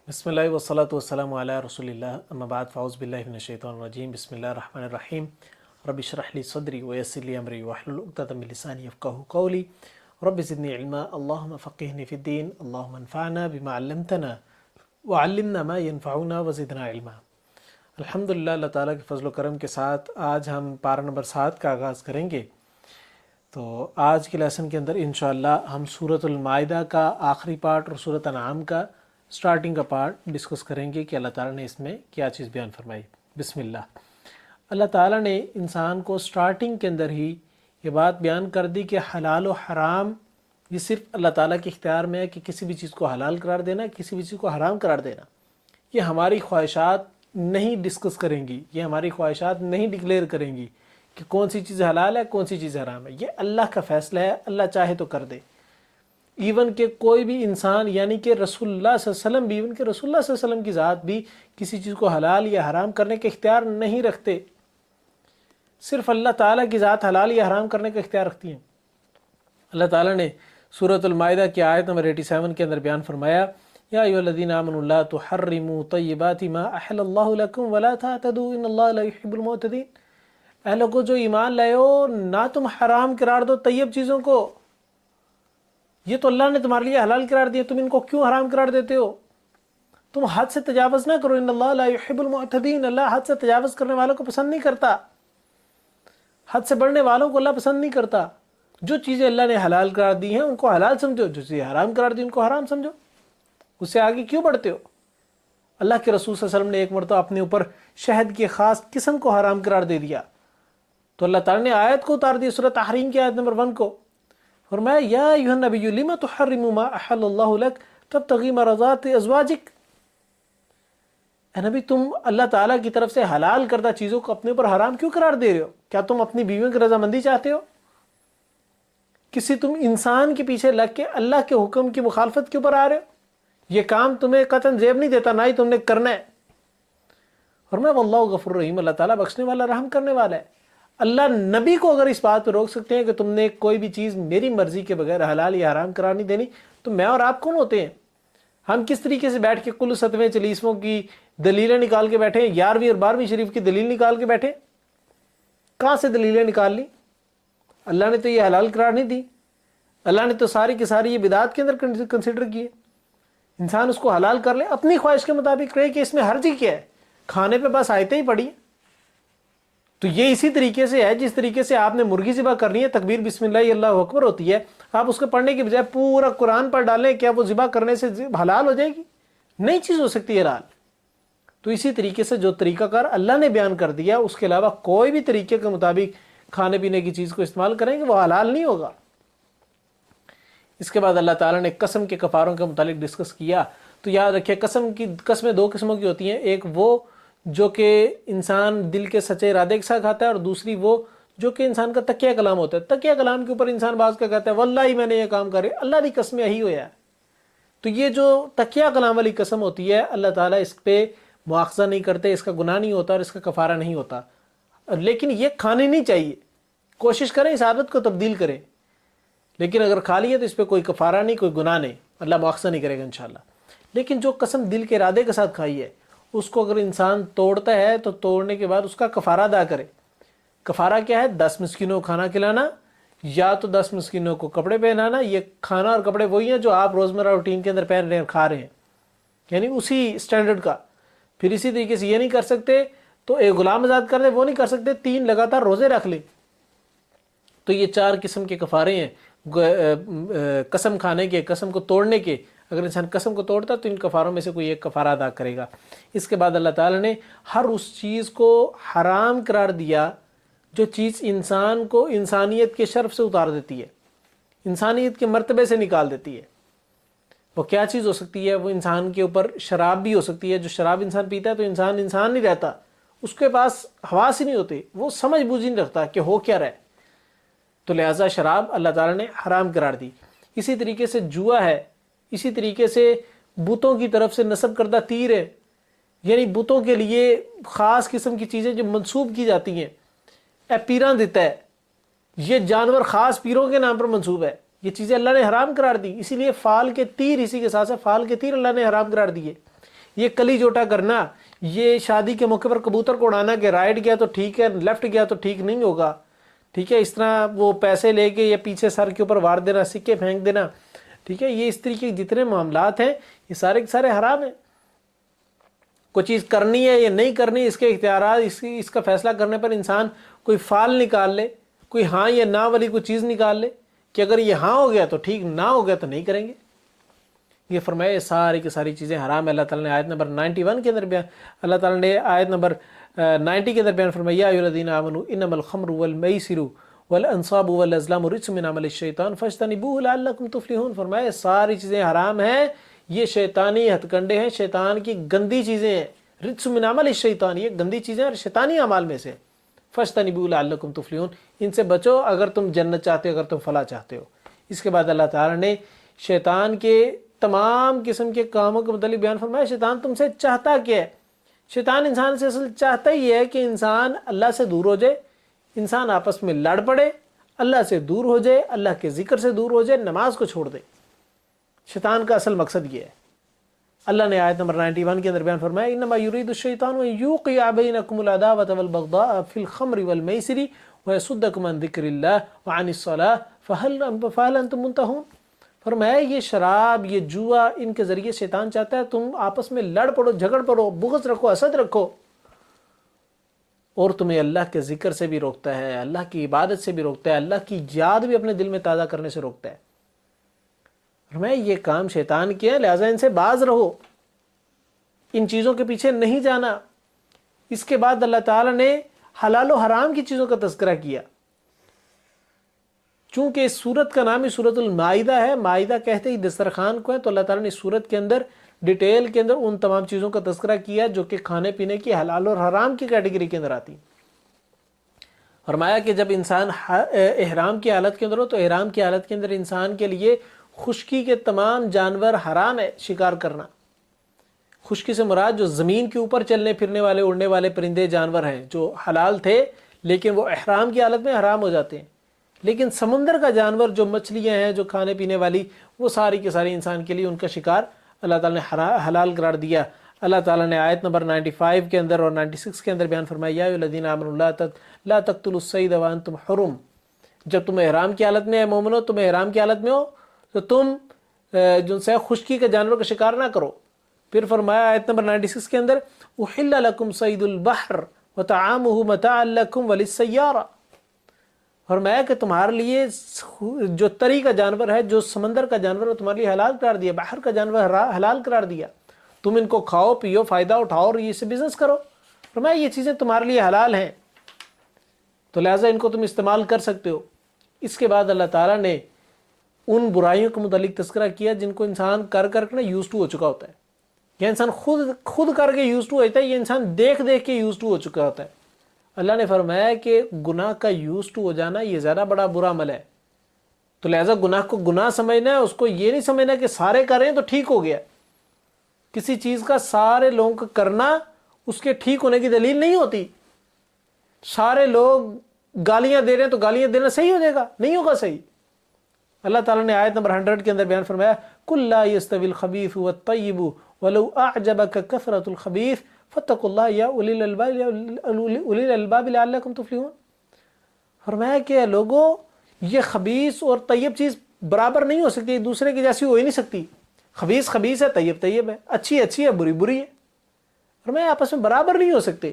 بسم اللہ والصلاة والسلام علی رسول اللہ اما بعد فاعوذ باللہ من الشیطان الرجیم بسم اللہ الرحمن الرحیم رب اشرح لی صدری ویسر لی امری واحلل عقدۃ من لسانی یفقهوا قولی رب زدنی علما اللہم فقہنی فی الدین اللہم انفعنا بما علمتنا وعلمنا ما ينفعنا وزدنا علما۔ الحمدللہ، اللہ تعالیٰ کے فضل و کرم کے ساتھ آج ہم پارہ نمبر 7 کا آغاز کریں گے۔ تو آج کے لیسن کے اندر انشاءاللہ ہم سورۃ المائدہ کا آخری پارٹ اور سورۃ انعام کا سٹارٹنگ کا پارٹ ڈسکس کریں گے کہ اللہ تعالیٰ نے اس میں کیا چیز بیان فرمائی۔ بسم اللہ۔ اللہ تعالیٰ نے انسان کو سٹارٹنگ کے اندر ہی یہ بات بیان کر دی کہ حلال و حرام یہ صرف اللہ تعالیٰ کے اختیار میں ہے کہ کسی بھی چیز کو حلال قرار دینا، کسی بھی چیز کو حرام قرار دینا۔ یہ ہماری خواہشات نہیں ڈسکس کریں گی، یہ ہماری خواہشات نہیں ڈکلیئر کریں گی کہ کون سی چیز حلال ہے کون سی چیز حرام ہے۔ یہ اللہ کا فیصلہ ہے، اللہ چاہے تو کر دے۔ ایون کہ کوئی بھی انسان یعنی کہ رسول اللہ صلی اللہ علیہ وسلم بھی، ایون کہ رسول اللہ صلی اللہ علیہ وسلم کی ذات بھی کسی چیز کو حلال یا حرام کرنے کا اختیار نہیں رکھتے۔ صرف اللہ تعالیٰ کی ذات حلال یا حرام کرنے کا اختیار رکھتی ہیں۔ اللہ تعالیٰ نے سورۃ المائدہ کی آیت نمبر 87 کے اندر بیان فرمایا، یا ایھا الذین آمنوا لا تحرموا طیبات ما احل اللہ لکم ولا تعتدوا ان اللہ لا یحب المعتدین۔ اے لوگو جو ایمان لائے ہو، نہ تم حرام قرار دو طیب چیزوں کو، یہ تو اللہ نے تمہارے لیے حلال قرار دیا، تم ان کو کیوں حرام قرار دیتے ہو؟ تم حد سے تجاوز نہ کرو، ان اللہ لا یحب المعتدین، اللہ حد سے تجاوز کرنے والوں کو پسند نہیں کرتا، حد سے بڑھنے والوں کو اللہ پسند نہیں کرتا۔ جو چیزیں اللہ نے حلال قرار دی ہیں ان کو حلال سمجھو، جو چیزیں حرام قرار دی ان کو حرام سمجھو، اس سے آگے کیوں بڑھتے ہو؟ اللہ کے رسول صلی اللہ علیہ وسلم نے ایک مرتبہ اپنے اوپر شہد کی خاص قسم کو حرام قرار دے دیا، تو اللہ تعالیٰ نے آیت کو اتار دی، سورۃ تحریم کی آیت نمبر 1 کو، فرمایا یا ایھا النبی لم تحرم ما احل اللہ لک تبتغی مرضات ازواجک۔ اے نبی، تم اللہ تعالیٰ کی طرف سے حلال کردہ چیزوں کو اپنے اوپر حرام کیوں قرار دے رہے ہو؟ کیا تم اپنی بیویوں کی رضامندی چاہتے ہو؟ کسی تم انسان کے پیچھے لگ کے اللہ کے حکم کی مخالفت کے اوپر آ رہے ہو؟ یہ کام تمہیں قطعاً زیب نہیں دیتا، نہ ہی تم نے کرنا ہے۔ فرمایا واللہ غفور رحیم، اللہ تعالیٰ بخشنے والا رحم کرنے والا ہے۔ اللہ نبی کو اگر اس بات پہ روک سکتے ہیں کہ تم نے کوئی بھی چیز میری مرضی کے بغیر حلال یا حرام قرار نہیں دینی، تو میں اور آپ کون ہوتے ہیں؟ ہم کس طریقے سے بیٹھ کے کل 7ویں 40ویں کی دلیلیں نکال کے بیٹھے ہیں، 11ویں اور 12ویں شریف کی دلیل نکال کے بیٹھے؟ کہاں سے دلیلیں نکال لی؟ اللہ نے تو یہ حلال قرار نہیں دی، اللہ نے تو ساری کی ساری یہ بدعات کے اندر کنسیڈر کی ہے۔ انسان اس کو حلال کر لے اپنی خواہش کے مطابق رہے کہ اس میں حرج ہی کیا ہے، کھانے پہ بس آیتیں ہی پڑھی ہیں۔ تو یہ اسی طریقے سے ہے جس طریقے سے آپ نے مرغی ذبح کرنی ہے، تکبیر بسم اللہ اللہ اکبر ہوتی ہے، آپ اس کو پڑھنے کی بجائے پورا قرآن پڑھ ڈالیں، کیا وہ ذبح کرنے سے حلال ہو جائے گی؟ نئی چیز ہو سکتی ہے حلال۔ تو اسی طریقے سے جو طریقہ کار اللہ نے بیان کر دیا، اس کے علاوہ کوئی بھی طریقے کے مطابق کھانے پینے کی چیز کو استعمال کریں گے وہ حلال نہیں ہوگا۔ اس کے بعد اللہ تعالیٰ نے قسم کے کفاروں کے متعلق ڈسکس کیا، تو یاد رکھیں قسمیں 2 قسموں کی ہوتی ہیں، ایک وہ جو کہ انسان دل کے سچے ارادے کے ساتھ کھاتا ہے، اور دوسری وہ جو کہ انسان کا تقیہ کلام ہوتا ہے۔ تقیہ کلام کے اوپر انسان بعض کا کہتا ہے واللہ میں نے یہ کام کرے، اللہ کی قسم یہی ہوا ہے۔ تو یہ جو تقیہ کلام والی قسم ہوتی ہے، اللہ تعالیٰ اس پہ مواخذہ نہیں کرتے، اس کا گناہ نہیں ہوتا اور اس کا کفارہ نہیں ہوتا، لیکن یہ کھانی نہیں چاہیے۔ کوشش کریں اس عادت کو تبدیل کریں، لیکن اگر کھا لیے تو اس پہ کوئی کفارہ نہیں، کوئی گناہ نہیں، اللہ مواخذہ نہیں کرے گا انشاءاللہ۔ لیکن جو قسم دل کے ارادے کے ساتھ کھائی ہے، اس کو اگر انسان توڑتا ہے تو توڑنے کے بعد اس کا کفارہ ادا کرے۔ کفارہ کیا ہے؟ 10 مسکینوں کو کھانا کھلانا، یا تو 10 مسکینوں کو کپڑے پہنانا۔ یہ کھانا اور کپڑے وہی ہیں جو آپ روزمرہ روٹین کے اندر پہن رہے ہیں، کھا رہے ہیں، یعنی اسی سٹینڈرڈ کا۔ پھر اسی طریقے سے یہ نہیں کر سکتے تو ایک غلام آزاد کر دیں، وہ نہیں کر سکتے 3 لگاتار روزے رکھ لیں۔ تو یہ 4 قسم کے کفارے ہیں قسم کھانے کے، قسم کو توڑنے کے۔ اگر انسان قسم کو توڑتا تو ان کفاروں میں سے کوئی ایک کفارہ ادا کرے گا۔ اس کے بعد اللہ تعالیٰ نے ہر اس چیز کو حرام قرار دیا جو چیز انسان کو انسانیت کے شرف سے اتار دیتی ہے، انسانیت کے مرتبے سے نکال دیتی ہے۔ وہ کیا چیز ہو سکتی ہے؟ وہ انسان کے اوپر شراب بھی ہو سکتی ہے۔ جو شراب انسان پیتا ہے تو انسان نہیں رہتا، اس کے پاس حواس ہی نہیں ہوتے، وہ سمجھ بوجھ نہیں رکھتا کہ ہو کیا رہا ہے، تو لہٰذا شراب اللہ تعالیٰ نے حرام قرار دی۔ اسی طریقے سے جوا ہے، اسی طریقے سے بتوں کی طرف سے نصب کردہ تیر ہے، یعنی بتوں کے لیے خاص قسم کی چیزیں جو منسوب کی جاتی ہیں۔ پیران دیتا ہے، یہ جانور خاص پیروں کے نام پر منسوب ہے، یہ چیزیں اللہ نے حرام قرار دی۔ اسی لیے فال کے تیر، اسی کے ساتھ فال کے تیر اللہ نے حرام قرار دیے۔ یہ کلی جوٹا کرنا، یہ شادی کے موقع پر کبوتر کو اڑانا کہ رائٹ گیا تو ٹھیک ہے، لیفٹ گیا تو ٹھیک نہیں ہوگا، ٹھیک ہے، اس طرح وہ پیسے لے کے یا پیچھے سر کے اوپر وار دینا، سکے پھینک دینا، ٹھیک ہے، یہ اس طریقے کے جتنے معاملات ہیں یہ سارے کے سارے حرام ہیں۔ کوئی چیز کرنی ہے یا نہیں کرنی، اس کے اختیارات، اس کا فیصلہ کرنے پر انسان کوئی فال نکال لے، کوئی ہاں یا نہ والی کوئی چیز نکال لے کہ اگر یہ ہاں ہو گیا تو ٹھیک، نہ ہو گیا تو نہیں کریں گے۔ یہ فرمایا ساری کی ساری چیزیں حرام ہے۔ اللہ تعالیٰ نے آیت نمبر 91 کے اندر بیان، اللہ تعالیٰ نے آیت نمبر 90 کے اندر بیان فرمایا یا ایھا الذین آمنوا انما الخمر والمیسر والانصاب والازلام رجس من عمل الشیطان فاجتنبوه لعلکم تفلحون۔ فرمایا ساری چیزیں حرام ہیں، یہ شیطانی ہتھ کنڈے ہیں، شیطان کی گندی چیزیں ہیں، رجس من عمل الشیطان، یہ گندی چیزیں اور شیطانی اعمال میں سے، فاجتنبوه لعلکم تفلحون، ان سے بچو اگر تم جنت چاہتے ہو، اگر تم فلاح چاہتے ہو۔ اس کے بعد اللہ تعالیٰ نے شیطان کے تمام قسم کے کاموں کے متعلق بیان فرمایا۔ شیطان تم سے چاہتا کیا ہے؟ شیطان انسان سے اصل چاہتا ہی ہے کہ انسان اللہ سے دور ہو جائے، انسان آپس میں لڑ پڑے، اللہ سے دور ہو جائے، اللہ کے ذکر سے دور ہو جائے، نماز کو چھوڑ دے۔ شیطان کا اصل مقصد یہ ہے۔ اللہ نے آیت نمبر 91 کے اندر بیان فرمایا انما یرید الشیطان ان یوقع بینکم العداوۃ والبغضاء فی الخمر والمیسر ویصدکم عن ذکر اللہ وعن الصلاۃ فہل انتم منتہون۔ فرمایا یہ شراب، یہ جوا، ان کے ذریعے شیطان چاہتا ہے تم آپس میں لڑ پڑو، جھگڑ پڑو، بغض رکھو، حسد رکھو، اور تمہیں اللہ کے ذکر سے بھی روکتا ہے، اللہ کی عبادت سے بھی روکتا ہے، اللہ کی یاد بھی اپنے دل میں تازہ کرنے سے روکتا ہے۔ فرمایا یہ کام شیطان کے ہیں، لہٰذا ان سے باز رہو، ان چیزوں کے پیچھے نہیں جانا۔ اس کے بعد اللہ تعالیٰ نے حلال و حرام کی چیزوں کا تذکرہ کیا۔ چونکہ اس سورت کا نام ہی سورت المائدہ ہے، مائدہ کہتے ہی دسترخوان کو ہے، تو اللہ تعالیٰ نے اس سورت کے اندر ڈیٹیل کے اندر ان تمام چیزوں کا تذکرہ کیا جو کہ کھانے پینے کی حلال اور حرام کی کیٹیگری کے اندر آتی۔ فرمایا کہ جب انسان احرام کی حالت کے اندر ہو تو احرام کی حالت کے اندر انسان کے لیے خشکی کے تمام جانور حرام ہے شکار کرنا۔ خشکی سے مراد جو زمین کے اوپر چلنے پھرنے والے، اڑنے والے پرندے جانور ہیں جو حلال تھے لیکن وہ احرام کی حالت میں حرام ہو جاتے ہیں۔ لیکن سمندر کا جانور جو مچھلیاں ہیں جو کھانے پینے والی، وہ ساری کے ساری انسان کے لیے ان کا شکار اللہ تعالیٰ نے حلال قرار دیا۔ اللہ تعالیٰ نے آیت نمبر 95 کے اندر اور 96 کے اندر بیان فرمایا یا ایھا الذین آمنوا لا تقتلوا الصید وانتم حرم۔ جب تم احرام کی حالت میں ہے مومنو، تم احرام کی حالت میں ہو تو تم جو سے خشکی کے جانور کا شکار نہ کرو۔ پھر فرمایا آیت نمبر 96 کے اندر احل لکم صید البحر وطعامہ متاعا لکم وللسیارہ۔ فرمایا کہ تمہارے لیے جو تری کا جانور ہے، جو سمندر کا جانور ہے، تمہارے لیے حلال قرار دیا، باہر کا جانور حلال قرار دیا، تم ان کو کھاؤ پیو، فائدہ اٹھاؤ اور یہ سے بزنس کرو۔ فرمایا یہ چیزیں تمہارے لیے حلال ہیں تو لہٰذا ان کو تم استعمال کر سکتے ہو۔ اس کے بعد اللہ تعالیٰ نے ان برائیوں کے متعلق تذکرہ کیا جن کو انسان کر کر کے یوز ٹو ہو چکا ہوتا ہے۔ یہ انسان خود کر کے یوز ٹو ہوتا ہے، یہ انسان دیکھ دیکھ کے یوز ٹو ہو چکا ہوتا ہے۔ اللہ نے فرمایا کہ گناہ کا یوز ٹو ہو جانا یہ زیادہ بڑا برا عمل ہے، تو لہٰذا گناہ کو گناہ سمجھنا ہے، اس کو یہ نہیں سمجھنا کہ سارے کر رہے ہیں تو ٹھیک ہو گیا۔ کسی چیز کا سارے لوگوں کا کرنا اس کے ٹھیک ہونے کی دلیل نہیں ہوتی۔ سارے لوگ گالیاں دے رہے ہیں تو گالیاں دینا صحیح ہو جائے گا؟ نہیں ہوگا صحیح۔ اللہ تعالیٰ نے آیت نمبر 100 کے اندر بیان فرمایا قُلْ لَا يَسْتَوِي الْخَبِيثُ وَالطَّيِّبُ وَلَوْ أَعْجَبَكَ كَثْرَةُ الْخَبِيثِ فَاتَّقُوا اللَّهَ يَا أُولِي الْأَلْبَابِ لَعَلَّكُمْ تُفْلِحُونَ۔ فرمایا کہ لوگوں یہ خبیث اور طیب چیز برابر نہیں ہو سکتی، دوسرے کی جیسی ہو ہی نہیں سکتی۔ خبیث خبیث ہے، طیب طیب ہے، اچھی اچھی ہے، بری بری ہے۔ فرمایا آپس میں برابر نہیں ہو سکتے۔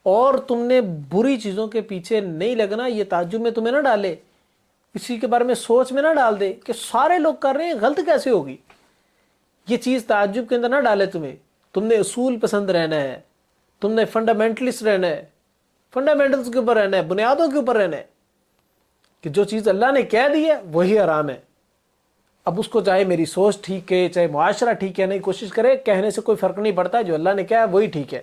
اور تم نے بری چیزوں کے پیچھے نہیں لگنا، یہ تعجب میں تمہیں نہ ڈالے، اسی کے بارے میں سوچ میں نہ ڈال دے کہ سارے لوگ کر رہے ہیں، غلط کیسے ہوگی۔ یہ چیز تعجب کے اندر نہ ڈالے تمہیں۔ تم نے اصول پسند رہنا ہے، تم نے فنڈامنٹلسٹ رہنا ہے، فنڈامنٹلز کے اوپر رہنا ہے، بنیادوں کے اوپر رہنا ہے کہ جو چیز اللہ نے کہہ دی ہے وہی حرام ہے۔ اب اس کو چاہے میری سوچ ٹھیک ہے، چاہے معاشرہ ٹھیک ہے، نہیں، کوشش کرے، کہنے سے کوئی فرق نہیں پڑتا، جو اللہ نے کہا ہے وہی ٹھیک ہے۔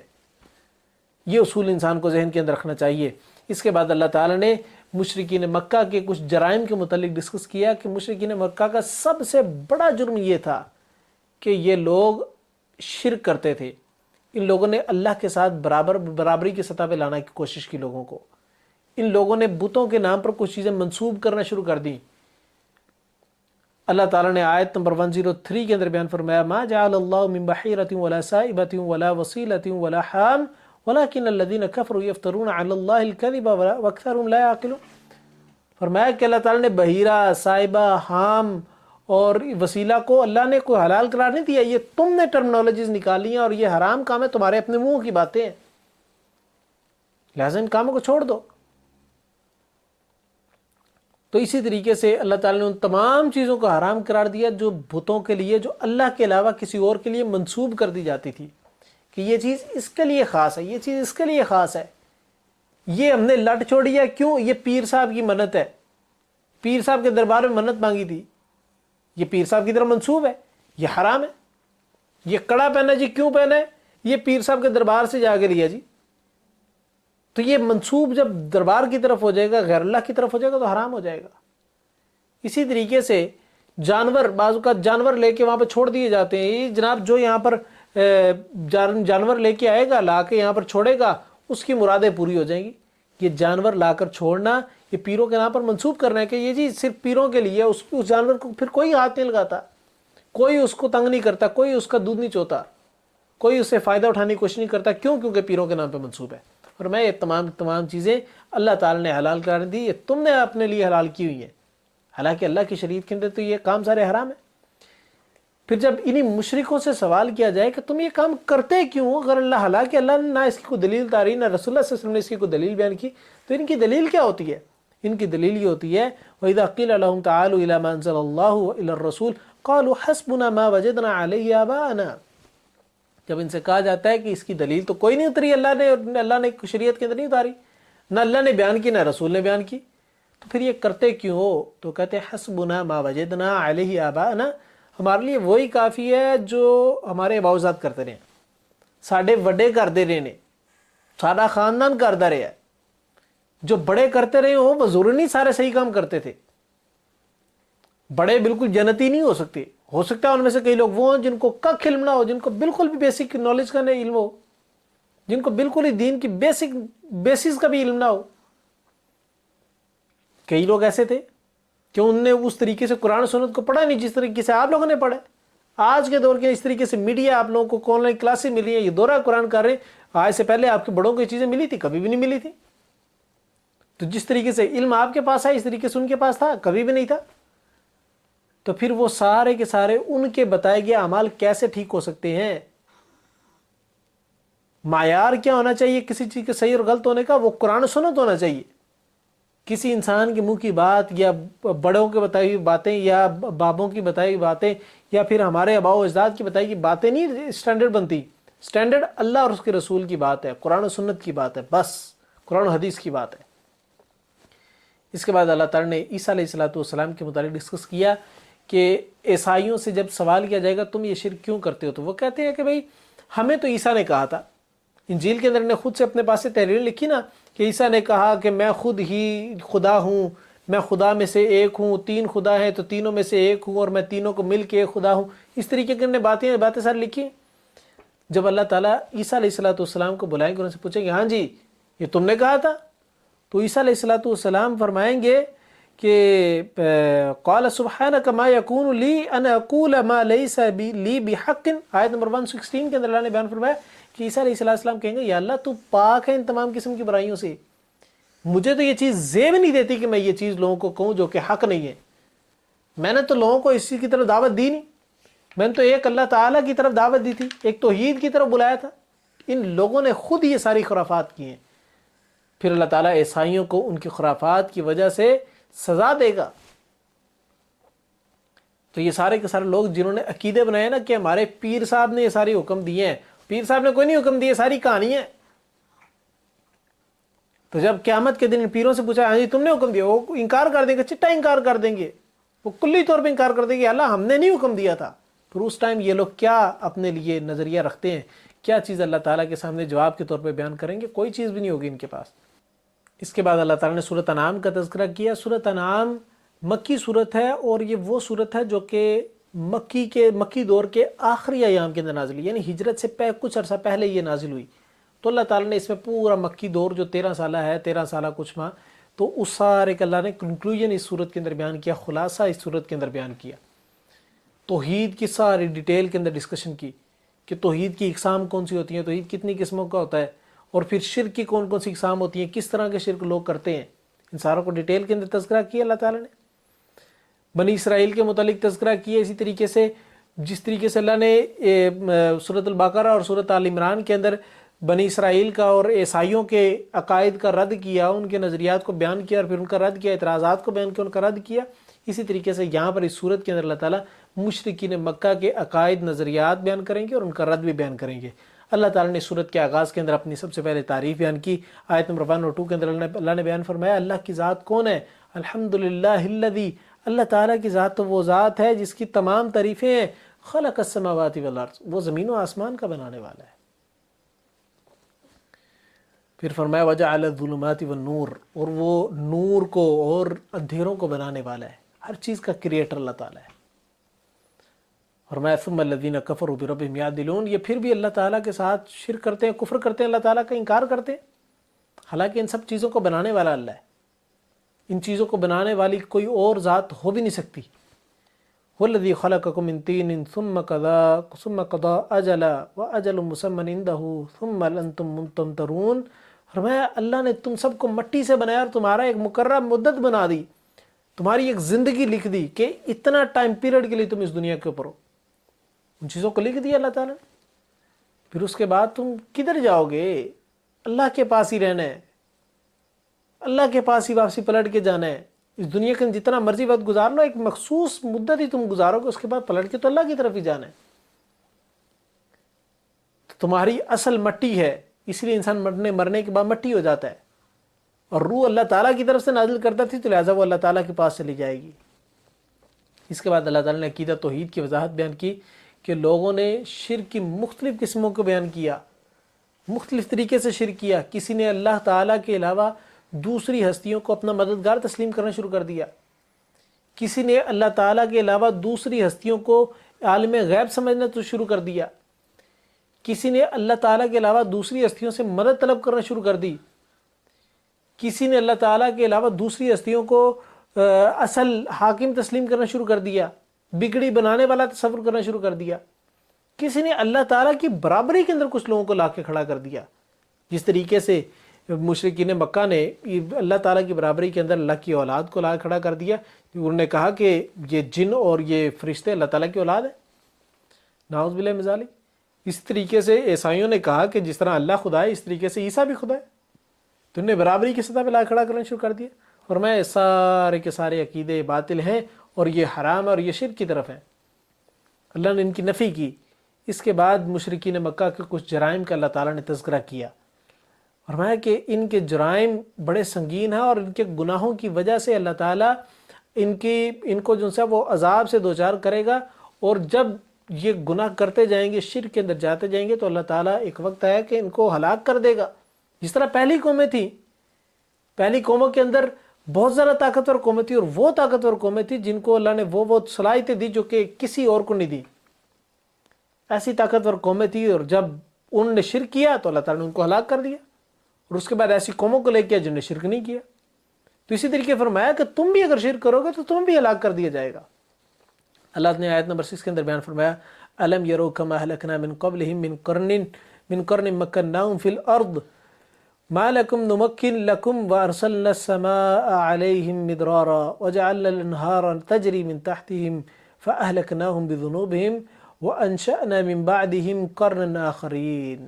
یہ اصول انسان کو ذہن کے اندر رکھنا چاہیے۔ اس کے بعد اللہ تعالیٰ نے مشرکین مکہ کے کچھ جرائم کے متعلق ڈسکس کیا کہ مشرکین مکہ کا سب سے بڑا جرم یہ تھا کہ یہ لوگ شرک کرتے تھے۔ ان لوگوں نے اللہ کے ساتھ برابری کی سطح پہ لانے کی کوشش کی لوگوں کو۔ ان لوگوں نے بتوں کے نام پر کچھ چیزیں منسوب کرنا شروع کر دی۔ اللہ تعالیٰ نے آیت نمبر 103 کے اندر بیان فرمایا ما جعل اللہ من بحیرۃ ولا سائبۃ ولا وصیلۃ ولا حام ولکن الذین کفروا یفترون علی اللہ الکذب واکثرهم لا یعقلون. فرمایا کہ اللہ تعالیٰ نے بحیرہ، سائبہ، حام اور وسیلہ کو اللہ نے کوئی حلال قرار نہیں دیا. یہ تم نے ٹرمنالوجیز نکالی ہیں اور یہ حرام کام ہے، تمہارے اپنے منہ کی باتیں ہیں، لہٰذا ان کاموں کو چھوڑ دو. تو اسی طریقے سے اللہ تعالیٰ نے ان تمام چیزوں کو حرام قرار دیا جو بتوں کے لیے، جو اللہ کے علاوہ کسی اور کے لیے منسوب کر دی جاتی تھی کہ یہ چیز اس کے لیے خاص ہے، یہ چیز اس کے لیے خاص ہے. یہ ہم نے لٹ چھوڑی ہے، کیوں؟ یہ پیر صاحب کی منت ہے، پیر صاحب کے دربار میں منت مانگی تھی، یہ پیر صاحب کی طرف منسوب ہے، یہ حرام ہے. یہ کڑا پہنا جی، کیوں پہنا ہے؟ یہ پیر صاحب کے دربار سے جا کے لیا جی. تو یہ منسوب جب دربار کی طرف ہو جائے گا، غیر اللہ کی طرف ہو جائے گا، تو حرام ہو جائے گا. اسی طریقے سے جانور، بعض اوقات جانور لے کے وہاں پہ چھوڑ دیے جاتے ہیں. یہ جناب جو یہاں پر جانور لے کے آئے گا، لا کے یہاں پر چھوڑے گا، اس کی مرادیں پوری ہو جائیں گی. یہ جانور لا کر چھوڑنا، یہ پیروں کے نام پر منسوب کرنا ہے کہ یہ جی صرف پیروں کے لیے. اس جانور کو پھر کوئی ہاتھ نہیں لگاتا، کوئی اس کو تنگ نہیں کرتا، کوئی اس کا دودھ نہیں چوتا، کوئی اس سے فائدہ اٹھانے کی کوشش نہیں کرتا. کیوں؟ کیونکہ پیروں کے نام پہ منسوب ہے. اور میں یہ تمام چیزیں اللہ تعالی نے حلال قرار دی، یہ تم نے اپنے لیے حلال کی ہوئی ہیں، حالانکہ اللہ کی شریعت کے اندر تو یہ کام سارے حرام ہیں. پھر جب انہی مشرکوں سے سوال کیا جائے کہ تم یہ کام کرتے کیوں اگر اللہ حالانکہ اللہ نے نہ اس کی کوئی دلیل تاری، نہ رسول اللہ صلی اللہ علیہ وسلم نے اس کی کوئی دلیل بیان کی، تو ان کی دلیل کیا ہوتی ہے؟ ان کی دلیل یہ ہوتی ہے وَإِذَا قِيلَ لَهُمْ تَعَالُوا إِلَى مَا أَنزَلَ اللَّهُ وَإِلَى الرَّسُولِ قَالُوا حَسْبُنَا مَا وَجَدْنَا عَلَيْهِ آبَاءَنَا. جب ان سے کہا جاتا ہے کہ اس کی دلیل تو کوئی نہیں اتری، اللہ نے شریعت کے اندر نہیں اتاری، نہ اللہ نے بیان کی، نہ رسول نے بیان کی، تو پھر یہ کرتے کیوں ہو؟ تو کہتے ہیں حسبنا ما وجدنا علیہ آباءنا، ہمارے لیے وہی کافی ہے جو ہمارے آباء اجداد کرتے رہے، ساڈے وڈے کرتے رہے نے، سارا خاندان کرتا رہا ہے. جو بڑے کرتے رہے ہوں وہ ضروری نہیں سارے صحیح کام کرتے تھے. بڑے بالکل جنتی نہیں ہو سکتا ہے ان میں سے کئی لوگ وہ ہیں جن کو کک علم نہ ہو، جن کو بالکل بھی بیسک نالج کا نہیں علم ہو، جن کو بالکل ہی دین کی بیسس کا بھی علم نہ ہو. کئی لوگ ایسے تھے کہ انہوں نے اس طریقے سے قرآن و سنت کو پڑھا نہیں جس طریقے سے آپ لوگوں نے پڑھا. آج کے دور کے اس طریقے سے میڈیا آپ لوگوں کو آن لائن کلاسیں ملی ہیں، یہ دورہ قرآن کر رہے ہیں. آج سے پہلے آپ کے بڑوں کو یہ چیزیں ملی تھی؟ کبھی بھی نہیں ملی تھی. تو جس طریقے سے علم آپ کے پاس ہے اس طریقے سے ان کے پاس تھا؟ کبھی بھی نہیں تھا. تو پھر وہ سارے کے سارے ان کے بتائے گئے اعمال کیسے ٹھیک ہو سکتے ہیں؟ معیار کیا ہونا چاہیے کسی چیز کے صحیح اور غلط ہونے کا؟ وہ قرآن و سنت ہونا چاہیے. کسی انسان کے منہ کی بات یا بڑوں کے بتائی ہوئی باتیں یا بابوں کی بتائی ہوئی باتیں یا پھر ہمارے آباء و اجداد کی بتائی ہوئی باتیں نہیں سٹینڈرڈ بنتی. سٹینڈرڈ اللہ اور اس کے رسول کی بات ہے، قرآن و سنت کی بات ہے، بس قرآن و حدیث کی بات ہے. اس کے بعد اللہ تعالیٰ نے عیسیٰ علیہ السلام کے متعلق ڈسکس کیا کہ عیسائیوں سے جب سوال کیا جائے گا تم یہ شرک کیوں کرتے ہو، تو وہ کہتے ہیں کہ بھئی ہمیں تو عیسیٰ نے کہا تھا. انجیل کے اندر نے خود سے اپنے پاس سے تحریر لکھی نا کہ عیسیٰ نے کہا کہ میں خود ہی خدا ہوں، میں خدا میں سے ایک ہوں، 3 خدا ہیں تو تینوں میں سے ایک ہوں اور میں تینوں کو مل کے ایک خدا ہوں. اس طریقے کی باتیں ساری لکھی. جب اللہ تعالیٰ عیسیٰ علیہ السلام کو بلائیں گے، ان سے پوچھیں گے ہاں جی یہ تم نے کہا تھا، تو عیسیٰ علیہ السلام فرمائیں گے کہ قال سبحانک ما یکون لی ان اقول ما لیس لی بحق. آیت نمبر 116 کے اندر اللہ نے بیان فرمایا کہ عیسیٰ علیہ السلام کہیں گے یا اللہ تو پاک ہے ان تمام قسم کی برائیوں سے، مجھے تو یہ چیز زیب نہیں دیتی کہ میں یہ چیز لوگوں کو کہوں جو کہ حق نہیں ہے. میں نے تو لوگوں کو اس چیز کی طرف دعوت دی نہیں، میں نے تو ایک اللہ تعالیٰ کی طرف دعوت دی تھی، ایک توحید کی طرف بلایا تھا. ان لوگوں نے خود یہ ساری خرافات کی ہیں. پھر اللہ تعالیٰ عیسائیوں کو ان کی خرافات کی وجہ سے سزا دے گا. تو یہ سارے کے سارے لوگ جنہوں نے عقیدے بنائے نا کہ ہمارے پیر صاحب نے یہ ساری حکم دیے ہیں، پیر صاحب نے کوئی نہیں حکم دیے، ساری کہانی ہے. تو جب قیامت کے دن پیروں سے پوچھا ہاں جی تم نے حکم دیا، وہ انکار کر دیں گے، چٹا انکار کر دیں گے، وہ کلی طور پہ انکار کر دیں گے اللہ ہم نے نہیں حکم دیا تھا. پھر اس ٹائم یہ لوگ کیا اپنے لیے نظریہ رکھتے ہیں، کیا چیز اللہ تعالیٰ کے سامنے جواب کے طور پہ بیان کریں گے؟ کوئی چیز بھی نہیں ہوگی ان کے پاس. اس کے بعد اللہ تعالیٰ نے سورۃ انعام کا تذکرہ کیا. سورۃ انعام مکی سورت ہے اور یہ وہ سورت ہے جو کہ مکی دور کے آخری ایام کے اندر نازل ہوئی، یعنی ہجرت سے کچھ عرصہ پہلے یہ نازل ہوئی. تو اللہ تعالیٰ نے اس میں پورا مکی دور جو 13 سالہ ہے، 13 سالہ کچھ ماہ، تو اس سارے کا اللہ نے کنکلوژن اس سورت کے اندر بیان کیا، خلاصہ اس سورت کے اندر بیان کیا. توحید کی ساری ڈیٹیل کے اندر ڈسکشن کی کہ توحید کی اقسام کون سی ہوتی ہیں، توحید کتنی قسموں کا ہوتا ہے، اور پھر شرک کی کون کون سی اقسام ہوتی ہیں، کس طرح کے شرک لوگ کرتے ہیں، ان ساروں کو ڈیٹیل کے اندر تذکرہ کیا اللہ تعالیٰ نے۔ بنی اسرائیل کے متعلق تذکرہ کیا اسی طریقے سے، جس طریقے سے اللہ نے سورۃ البقرہ اور سورۃ آل عمران کے اندر بنی اسرائیل کا اور عیسائیوں کے عقائد کا رد کیا، ان کے نظریات کو بیان کیا اور پھر ان کا رد کیا، اعتراضات کو بیان کیا، ان کا رد کیا، اسی طریقے سے یہاں پر اس صورت کے اندر اللہ تعالیٰ مشرکین مکہ کے عقائد نظریات بیان کریں گے اور ان کا رد بھی بیان کریں گے۔ اللہ تعالیٰ نے صورت کے آغاز کے اندر اپنی سب سے پہلے تعریف بیان کی۔ آیت نمبر 1 اور 2 کے اندر اللہ نے بیان فرمایا اللہ کی ذات کون ہے، الحمدللہ الذی، اللہ تعالیٰ کی ذات تو وہ ذات ہے جس کی تمام تعریفیں ہیں، خلق السماوات والارض، وہ زمین و آسمان کا بنانے والا ہے۔ پھر فرمایا وجعل الظلمات والنور، اور وہ نور کو اور اندھیروں کو بنانے والا ہے، ہر چیز کا کریٹر اللہ تعالیٰ ہے۔ فرمایا ثم الذین کفروا بربہم یعدلون، یہ پھر بھی اللہ تعالیٰ کے ساتھ شرک کرتے ہیں، کفر کرتے ہیں، اللہ تعالیٰ کا انکار کرتے ہیں، حالانکہ ان سب چیزوں کو بنانے والا اللہ ہے، ان چیزوں کو بنانے والی کوئی اور ذات ہو بھی نہیں سکتی۔ والذی خلقکم من طین ثم قضى اجلا واجل مسمى عنده ثم انتم تمترون، فرمایا اللہ نے تم سب کو مٹی سے بنایا اور تمہارا ایک مقررہ مدت بنا دی، تمہاری ایک زندگی لکھ دی کہ اتنا ٹائم پیریڈ کے لیے تم اس دنیا کے اوپر ہو، ان چیزوں کو لکھ دیا اللہ تعالیٰ نے۔ پھر اس کے بعد تم کدھر جاؤ گے؟ اللہ کے پاس ہی رہنا ہے، اللہ کے پاس ہی واپسی پلٹ کے جانا ہے۔ اس دنیا کے جتنا مرضی وقت گزار لو، ایک مخصوص مدت ہی تم گزارو گے، اس کے بعد پلٹ کے تو اللہ کی طرف ہی جانا ہے۔ تو تمہاری اصل مٹی ہے، اس لیے انسان مرنے کے بعد مٹی ہو جاتا ہے، اور روح اللہ تعالیٰ کی طرف سے نازل کرتا تھی تو لہٰذا وہ اللہ تعالیٰ کے پاس چلی جائے گی۔ اس کے بعد اللہ تعالیٰ نے عقیدہ توحید کی وضاحت بیان کی کہ لوگوں نے شرک کی مختلف قسموں کو بیان کیا، مختلف طریقے سے شرک کیا۔ کسی نے اللہ تعالیٰ کے علاوہ دوسری ہستیوں کو اپنا مددگار تسلیم کرنا شروع کر دیا، کسی نے اللہ تعالیٰ کے علاوہ دوسری ہستیوں کو عالم غیب سمجھنا تو شروع کر دیا، کسی نے اللہ تعالیٰ کے علاوہ دوسری ہستیوں سے مدد طلب کرنا شروع کر دی، کسی نے اللہ تعالیٰ کے علاوہ دوسری ہستیوں کو اصل حاکم تسلیم کرنا شروع کر دیا، بگڑی بنانے والا تصور کرنا شروع کر دیا، کسی نے اللہ تعالیٰ کی برابری کے اندر کچھ لوگوں کو لا کے کھڑا کر دیا، جس طریقے سے مشرکین مکہ نے اللہ تعالیٰ کی برابری کے اندر اللہ کی اولاد کو لا کھڑا کر دیا۔ انہوں نے کہا کہ یہ جن اور یہ فرشتے اللہ تعالیٰ کی اولاد ہیں، نعوذ باللہ من ذالک۔ اس طریقے سے عیسائیوں نے کہا کہ جس طرح اللہ خدا ہے اس طریقے سے عیسیٰ بھی خدا ہے، تو انہوں نے برابری کی سطح پہ لا کھڑا کرنا شروع کر دیا۔ اور میں سارے کے سارے عقیدے باطل ہیں اور یہ حرام ہے اور یہ شرک کی طرف ہے، اللہ نے ان کی نفی کی۔ اس کے بعد مشرکین مکہ کے کچھ جرائم کا اللہ تعالیٰ نے تذکرہ کیا، فرمایا کہ ان کے جرائم بڑے سنگین ہیں اور ان کے گناہوں کی وجہ سے اللہ تعالیٰ ان کو جو ہے وہ عذاب سے دوچار کرے گا، اور جب یہ گناہ کرتے جائیں گے، شرک کے اندر جاتے جائیں گے، تو اللہ تعالیٰ ایک وقت آیا کہ ان کو ہلاک کر دے گا، جس طرح پہلی قومیں تھیں۔ پہلی قوموں کے اندر بہت زیادہ طاقتور قومیں تھیں، اور وہ طاقتور قومیں تھیں جن کو اللہ نے وہ صلاحیتیں دی جو کہ کسی اور کو نہیں دی، ایسی طاقتور قومیں تھیں، اور جب انہوں نے شرک کیا تو اللہ تعالیٰ نے ان کو ہلاک کر دیا، اور اس کے بعد ایسی قوموں کو لے کے جنہوں نے شرک نہیں کیا۔ تو اسی طریقے فرمایا کہ تم بھی اگر شرک کرو گے تو تم بھی ہلاک کر دیا جائے گا۔ اللہ نے آیت نمبر 6 کے اندر بیان فرمایا الم یروا کما اہلکنا من قبلہم من قرن مکناہم فی الارض ما لکم نمکن لکم وارسلنا السماء علیہم مدرارا وجعلنا الانہارا تجری من تحتہم فاہلکناہم بذنوبہم وانشأنا من بعدہم قرنا آخرین۔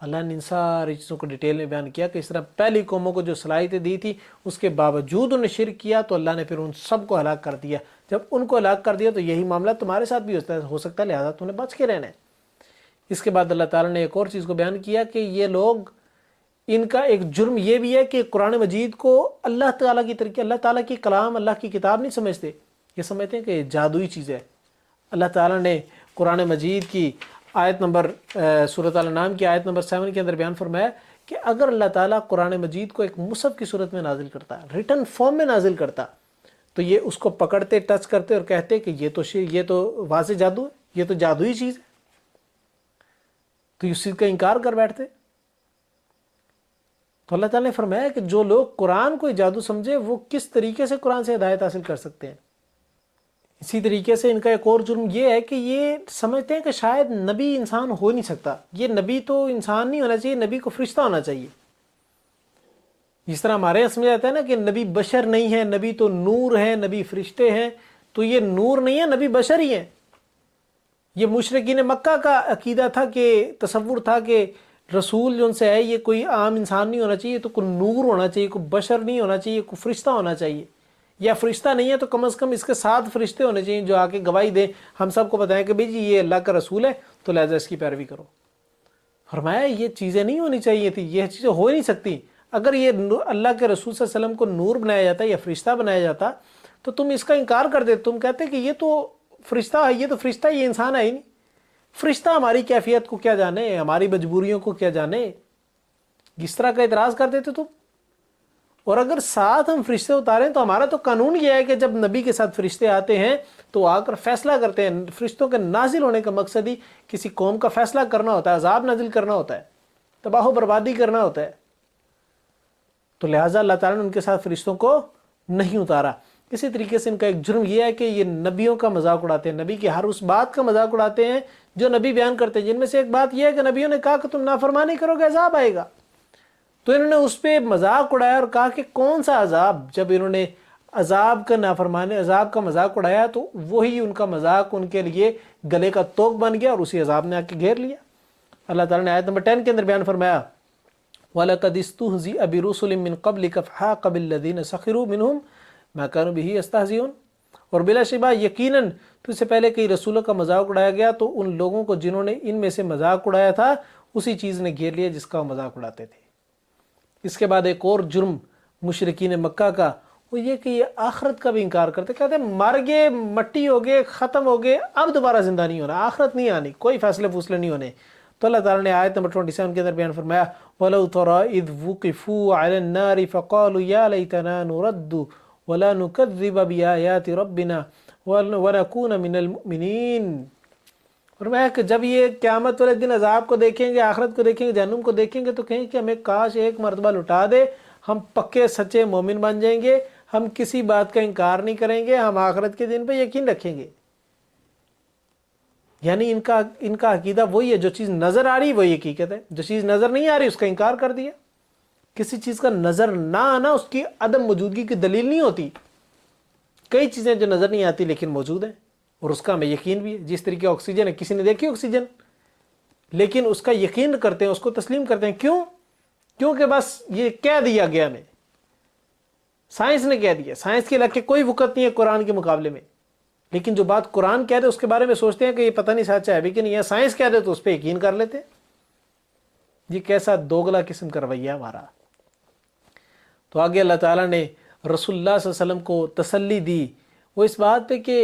اللہ نے ان ساری چیزوں کو ڈیٹیل میں بیان کیا کہ اس طرح پہلی قوموں کو جو صلاحیتیں دی تھی اس کے باوجود انہوں نے شرک کیا تو اللہ نے پھر ان سب کو ہلاک کر دیا۔ جب ان کو ہلاک کر دیا تو یہی معاملہ تمہارے ساتھ بھی ہو سکتا ہے، لہذا تم نے بچ کے رہنا ہے۔ اس کے بعد اللہ تعالیٰ نے ایک اور چیز کو بیان کیا کہ یہ لوگ، ان کا ایک جرم یہ بھی ہے کہ قرآن مجید کو اللہ تعالیٰ کی طریقے، اللہ تعالیٰ کی کلام، اللہ کی کتاب نہیں سمجھتے، یہ سمجھتے ہیں کہ جادوئی چیز ہے۔ اللہ تعالیٰ نے قرآن مجید کی آیت نمبر سورۃ الانعام کی آیت نمبر 7 کے اندر بیان فرمایا کہ اگر اللہ تعالیٰ قرآن مجید کو ایک مصحف کی صورت میں نازل کرتا، ریٹن فارم میں نازل کرتا، تو یہ اس کو پکڑتے، ٹچ کرتے اور کہتے کہ یہ تو واضح جادو ہے، یہ تو جادوئی چیز ہے، تو اس چیز کا انکار کر بیٹھتے۔ تو اللہ تعالیٰ نے فرمایا کہ جو لوگ قرآن کو جادو سمجھے وہ کس طریقے سے قرآن سے ہدایت حاصل کر سکتے ہیں۔ اسی طریقے سے ان کا ایک اور جرم یہ ہے کہ یہ سمجھتے ہیں کہ شاید نبی انسان ہو نہیں سکتا، یہ نبی تو انسان نہیں ہونا چاہیے، نبی کو فرشتہ ہونا چاہیے۔ جس طرح ہمارے یہاں سمجھا جاتا ہے نا کہ نبی بشر نہیں ہے، نبی تو نور ہے، نبی فرشتے ہیں، تو یہ نور نہیں ہے، نبی بشر ہی ہے۔ یہ مشرکین مکہ کا عقیدہ تھا، کہ تصور تھا کہ رسول جو ان سے ہے یہ کوئی عام انسان نہیں ہونا چاہیے، تو کوئی نور ہونا چاہیے، کوئی بشر نہیں ہونا چاہیے، کوئی فرشتہ ہونا چاہیے، یا فرشتہ نہیں ہے تو کم از کم اس کے 7 فرشتے ہونے چاہیے جو آ کے گواہی دیں، ہم سب کو بتائیں کہ بھئی جی یہ اللہ کا رسول ہے، تو لہذا اس کی پیروی کرو۔ فرمایا یہ چیزیں نہیں ہونی چاہیے تھی، یہ چیزیں ہو نہیں سکتی۔ اگر یہ اللہ کے رسول صلی اللہ علیہ وسلم کو نور بنایا جاتا یا فرشتہ بنایا جاتا تو تم اس کا انکار کر دیتے، تم کہتے کہ یہ تو فرشتہ ہے، یہ تو فرشتہ، یہ انسان ہے ہی نہیں۔ فرشتہ ہماری کیفیت کو کیا جانے، ہماری مجبوریوں کو کیا جانے، اس طرح کا اعتراض کر دیتے تم۔ اور اگر ساتھ ہم فرشتے اتاریں تو ہمارا تو قانون یہ ہے کہ جب نبی کے ساتھ فرشتے آتے ہیں تو آ کر فیصلہ کرتے ہیں۔ فرشتوں کے نازل ہونے کا مقصد ہی کسی قوم کا فیصلہ کرنا ہوتا ہے، عذاب نازل کرنا ہوتا ہے، تباہ و بربادی کرنا ہوتا ہے۔ تو لہٰذا اللہ تعالیٰ نے ان کے ساتھ فرشتوں کو نہیں اتارا۔ اسی طریقے سے ان کا ایک جرم یہ ہے کہ یہ نبیوں کا مذاق اڑاتے ہیں، نبی کی ہر اس بات کا مذاق اڑاتے ہیں جو نبی بیان کرتے ہیں۔ جن میں سے ایک بات یہ ہے کہ نبیوں نے کہا کہ تم نافرمانی کرو گے عذاب آئے گا، تو انہوں نے اس پہ مذاق اڑایا اور کہا کہ کون سا عذاب۔ جب انہوں نے عذاب کا مذاق اڑایا تو وہی ان کا مذاق ان کے لیے گلے کا توق بن گیا اور اسی عذاب نے آ کے گھیر لیا۔ اللہ تعالیٰ نے آیت نمبر 10 کے اندر بیان فرمایا وَلَقَدِ اسْتُهْزِئَ بِرُسُلٍ مِّن قَبْلِكَ فَحَاقَ بِالَّذِينَ سَخِرُوا مِنْهُمْ مَا كَانُوا بِهِ يَسْتَهْزِئُونَ، اور بلا شبہ یقیناً تو اس سے پہلے کئی رسولوں کا مذاق اڑایا گیا تو ان لوگوں کو جنہوں نے ان میں سے مذاق اڑایا تھا اسی چیز نے گھیر لیا جس کا وہ مذاق اڑاتے تھے۔ اس کے بعد ایک اور جرم مشرکین مکہ کا وہ یہ کہ یہ آخرت کا بھی انکار کرتے، کہتے ہیں مر گئے، مٹی ہو گئے، ختم ہو گئے، اب دوبارہ زندہ نہیں ہونا، آخرت نہیں آنی، کوئی فیصلے فوصلے نہیں ہونے۔ تو اللہ تعالیٰ نے آیت نمبر 27 کے اندر بیان فرمایا وَلَوْ تَرَىٰ إِذْ وُقِفُوا عَلَى النَّارِ فَقَالُوا يَا لَيْتَنَا نُرَدُّ وَلَا نُكَذِّبَ بِآيَاتِ رَبِّنَا وَنَكُونَ مِنَ الْمُؤْمِنِينَ۔ فرمایا کہ جب یہ قیامت والے دن عذاب کو دیکھیں گے، آخرت کو دیکھیں گے، جہنم کو دیکھیں گے تو کہیں کہ ہمیں کاش ایک مرتبہ لٹا دے، ہم پکے سچے مومن بن جائیں گے، ہم کسی بات کا انکار نہیں کریں گے، ہم آخرت کے دن پہ یقین رکھیں گے۔ یعنی ان کا عقیدہ وہی ہے، جو چیز نظر آ رہی وہی حقیقت ہے، جو چیز نظر نہیں آ رہی اس کا انکار کر دیا۔ کسی چیز کا نظر نہ آنا اس کی عدم موجودگی کی دلیل نہیں ہوتی۔ کئی چیزیں جو نظر نہیں آتی لیکن موجود ہیں اور اس کا ہمیں یقین بھی ہے۔ جس طریقے آکسیجن ہے، کسی نے دیکھی آکسیجن لیکن اس کا یقین کرتے ہیں، اس کو تسلیم کرتے ہیں۔ کیوں؟ کیونکہ بس یہ کہہ دیا گیا ہمیں، سائنس نے کہہ دیا، سائنس کے علاقے کوئی وقت نہیں ہے قرآن کے مقابلے میں، لیکن جو بات قرآن کہہ دے اس کے بارے میں سوچتے ہیں کہ یہ پتہ نہیں سچ ہے کہ نہیں ہے، سائنس کہہ دے تو اس پہ یقین کر لیتے ہیں۔ یہ کیسا دوگلا قسم کا رویہ ہمارا۔ تو آگے اللہ تعالیٰ نے رسول اللہ صلی اللہ علیہ وسلم کو تسلی دی وہ اس بات پہ کہ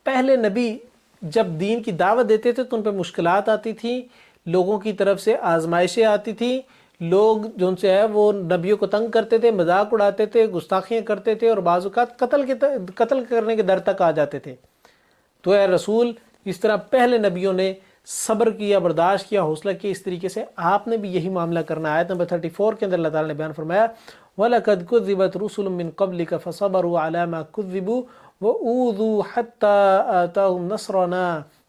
پہلے نبی جب دین کی دعوت دیتے تھے تو ان پہ مشکلات آتی تھیں، لوگوں کی طرف سے آزمائشیں آتی تھیں، لوگ جو ان سے ہے وہ نبیوں کو تنگ کرتے تھے، مذاق اڑاتے تھے، گستاخیاں کرتے تھے اور بعض اوقات قتل کرنے کے در تک آ جاتے تھے۔ تو اے رسول، اس طرح پہلے نبیوں نے صبر کیا، برداشت کیا، حوصلہ کیا، اس طریقے سے آپ نے بھی یہی معاملہ کرنا ہے۔ آیت نمبر 34 کے اندر اللہ تعالیٰ نے بیان فرمایا وَلَقَدْ كُذِّبَتْ رُسُلٌ مِّن قَبْلِكَ فَصَبَرُوا عَلَىٰ مَا كُذِّبُوا وَأُوذُوا حَتَّىٰ آتَاهُمْ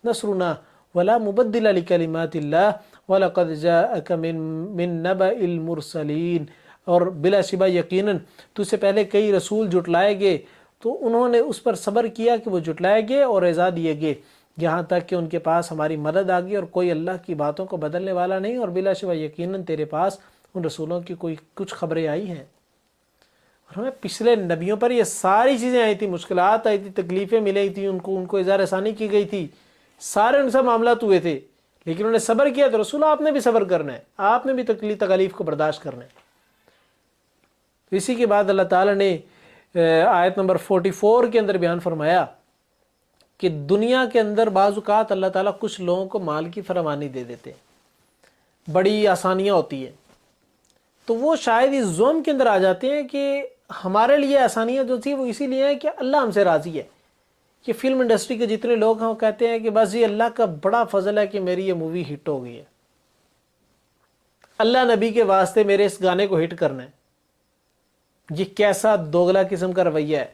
نَصْرُنَا وَلَا مُبَدِّلَ لِكَلِمَاتِ اللَّهِ وَلَقَدْ جَاءَكَ مِن نَبَإِ الْمُرْسَلِينَ، اور بلا شبہ یقیناً تجھ سے پہلے کئی رسول جھٹلائے گئے تو انہوں نے اس پر صبر کیا کہ وہ جھٹلائے گئے اور ایذا دیے گئے، یہاں تک کہ ان کے پاس ہماری مدد آ گئی اور کوئی اللہ کی باتوں کو بدلنے والا نہیں، اور بلا شبہ یقیناً تیرے پاس ان رسولوں کی کچھ خبریں آئی ہیں۔ اور ہمیں پچھلے نبیوں پر یہ ساری چیزیں آئی تھیں، مشکلات آئی تھی، تکلیفیں ملی تھیں، ان کو اظہار آسانی کی گئی تھی، سارے ان سے معاملات ہوئے تھے، لیکن انہوں نے صبر کیا۔ تو رسول آپ نے بھی صبر کرنا ہے، آپ نے بھی تکلیف کو برداشت کرنا ہے۔ اسی کے بعد اللہ تعالیٰ نے آیت نمبر 44 کے اندر بیان فرمایا کہ دنیا کے اندر بعض اوقات اللہ تعالیٰ کچھ لوگوں کو مال کی فراوانی دے دیتے ہیں، بڑی آسانیاں ہوتی ہیں، تو وہ شاید اس زوم کے اندر آ جاتے ہیں کہ ہمارے لیے آسانیاں جو تھی وہ اسی لیے ہیں کہ اللہ ہم سے راضی ہے۔ کہ فلم انڈسٹری کے جتنے لوگ ہیں وہ کہتے ہیں کہ بس یہ اللہ کا بڑا فضل ہے کہ میری یہ مووی ہٹ ہو گئی ہے، اللہ نبی کے واسطے میرے اس گانے کو ہٹ کرنا ہے۔ یہ کیسا دوگلا قسم کا رویہ ہے۔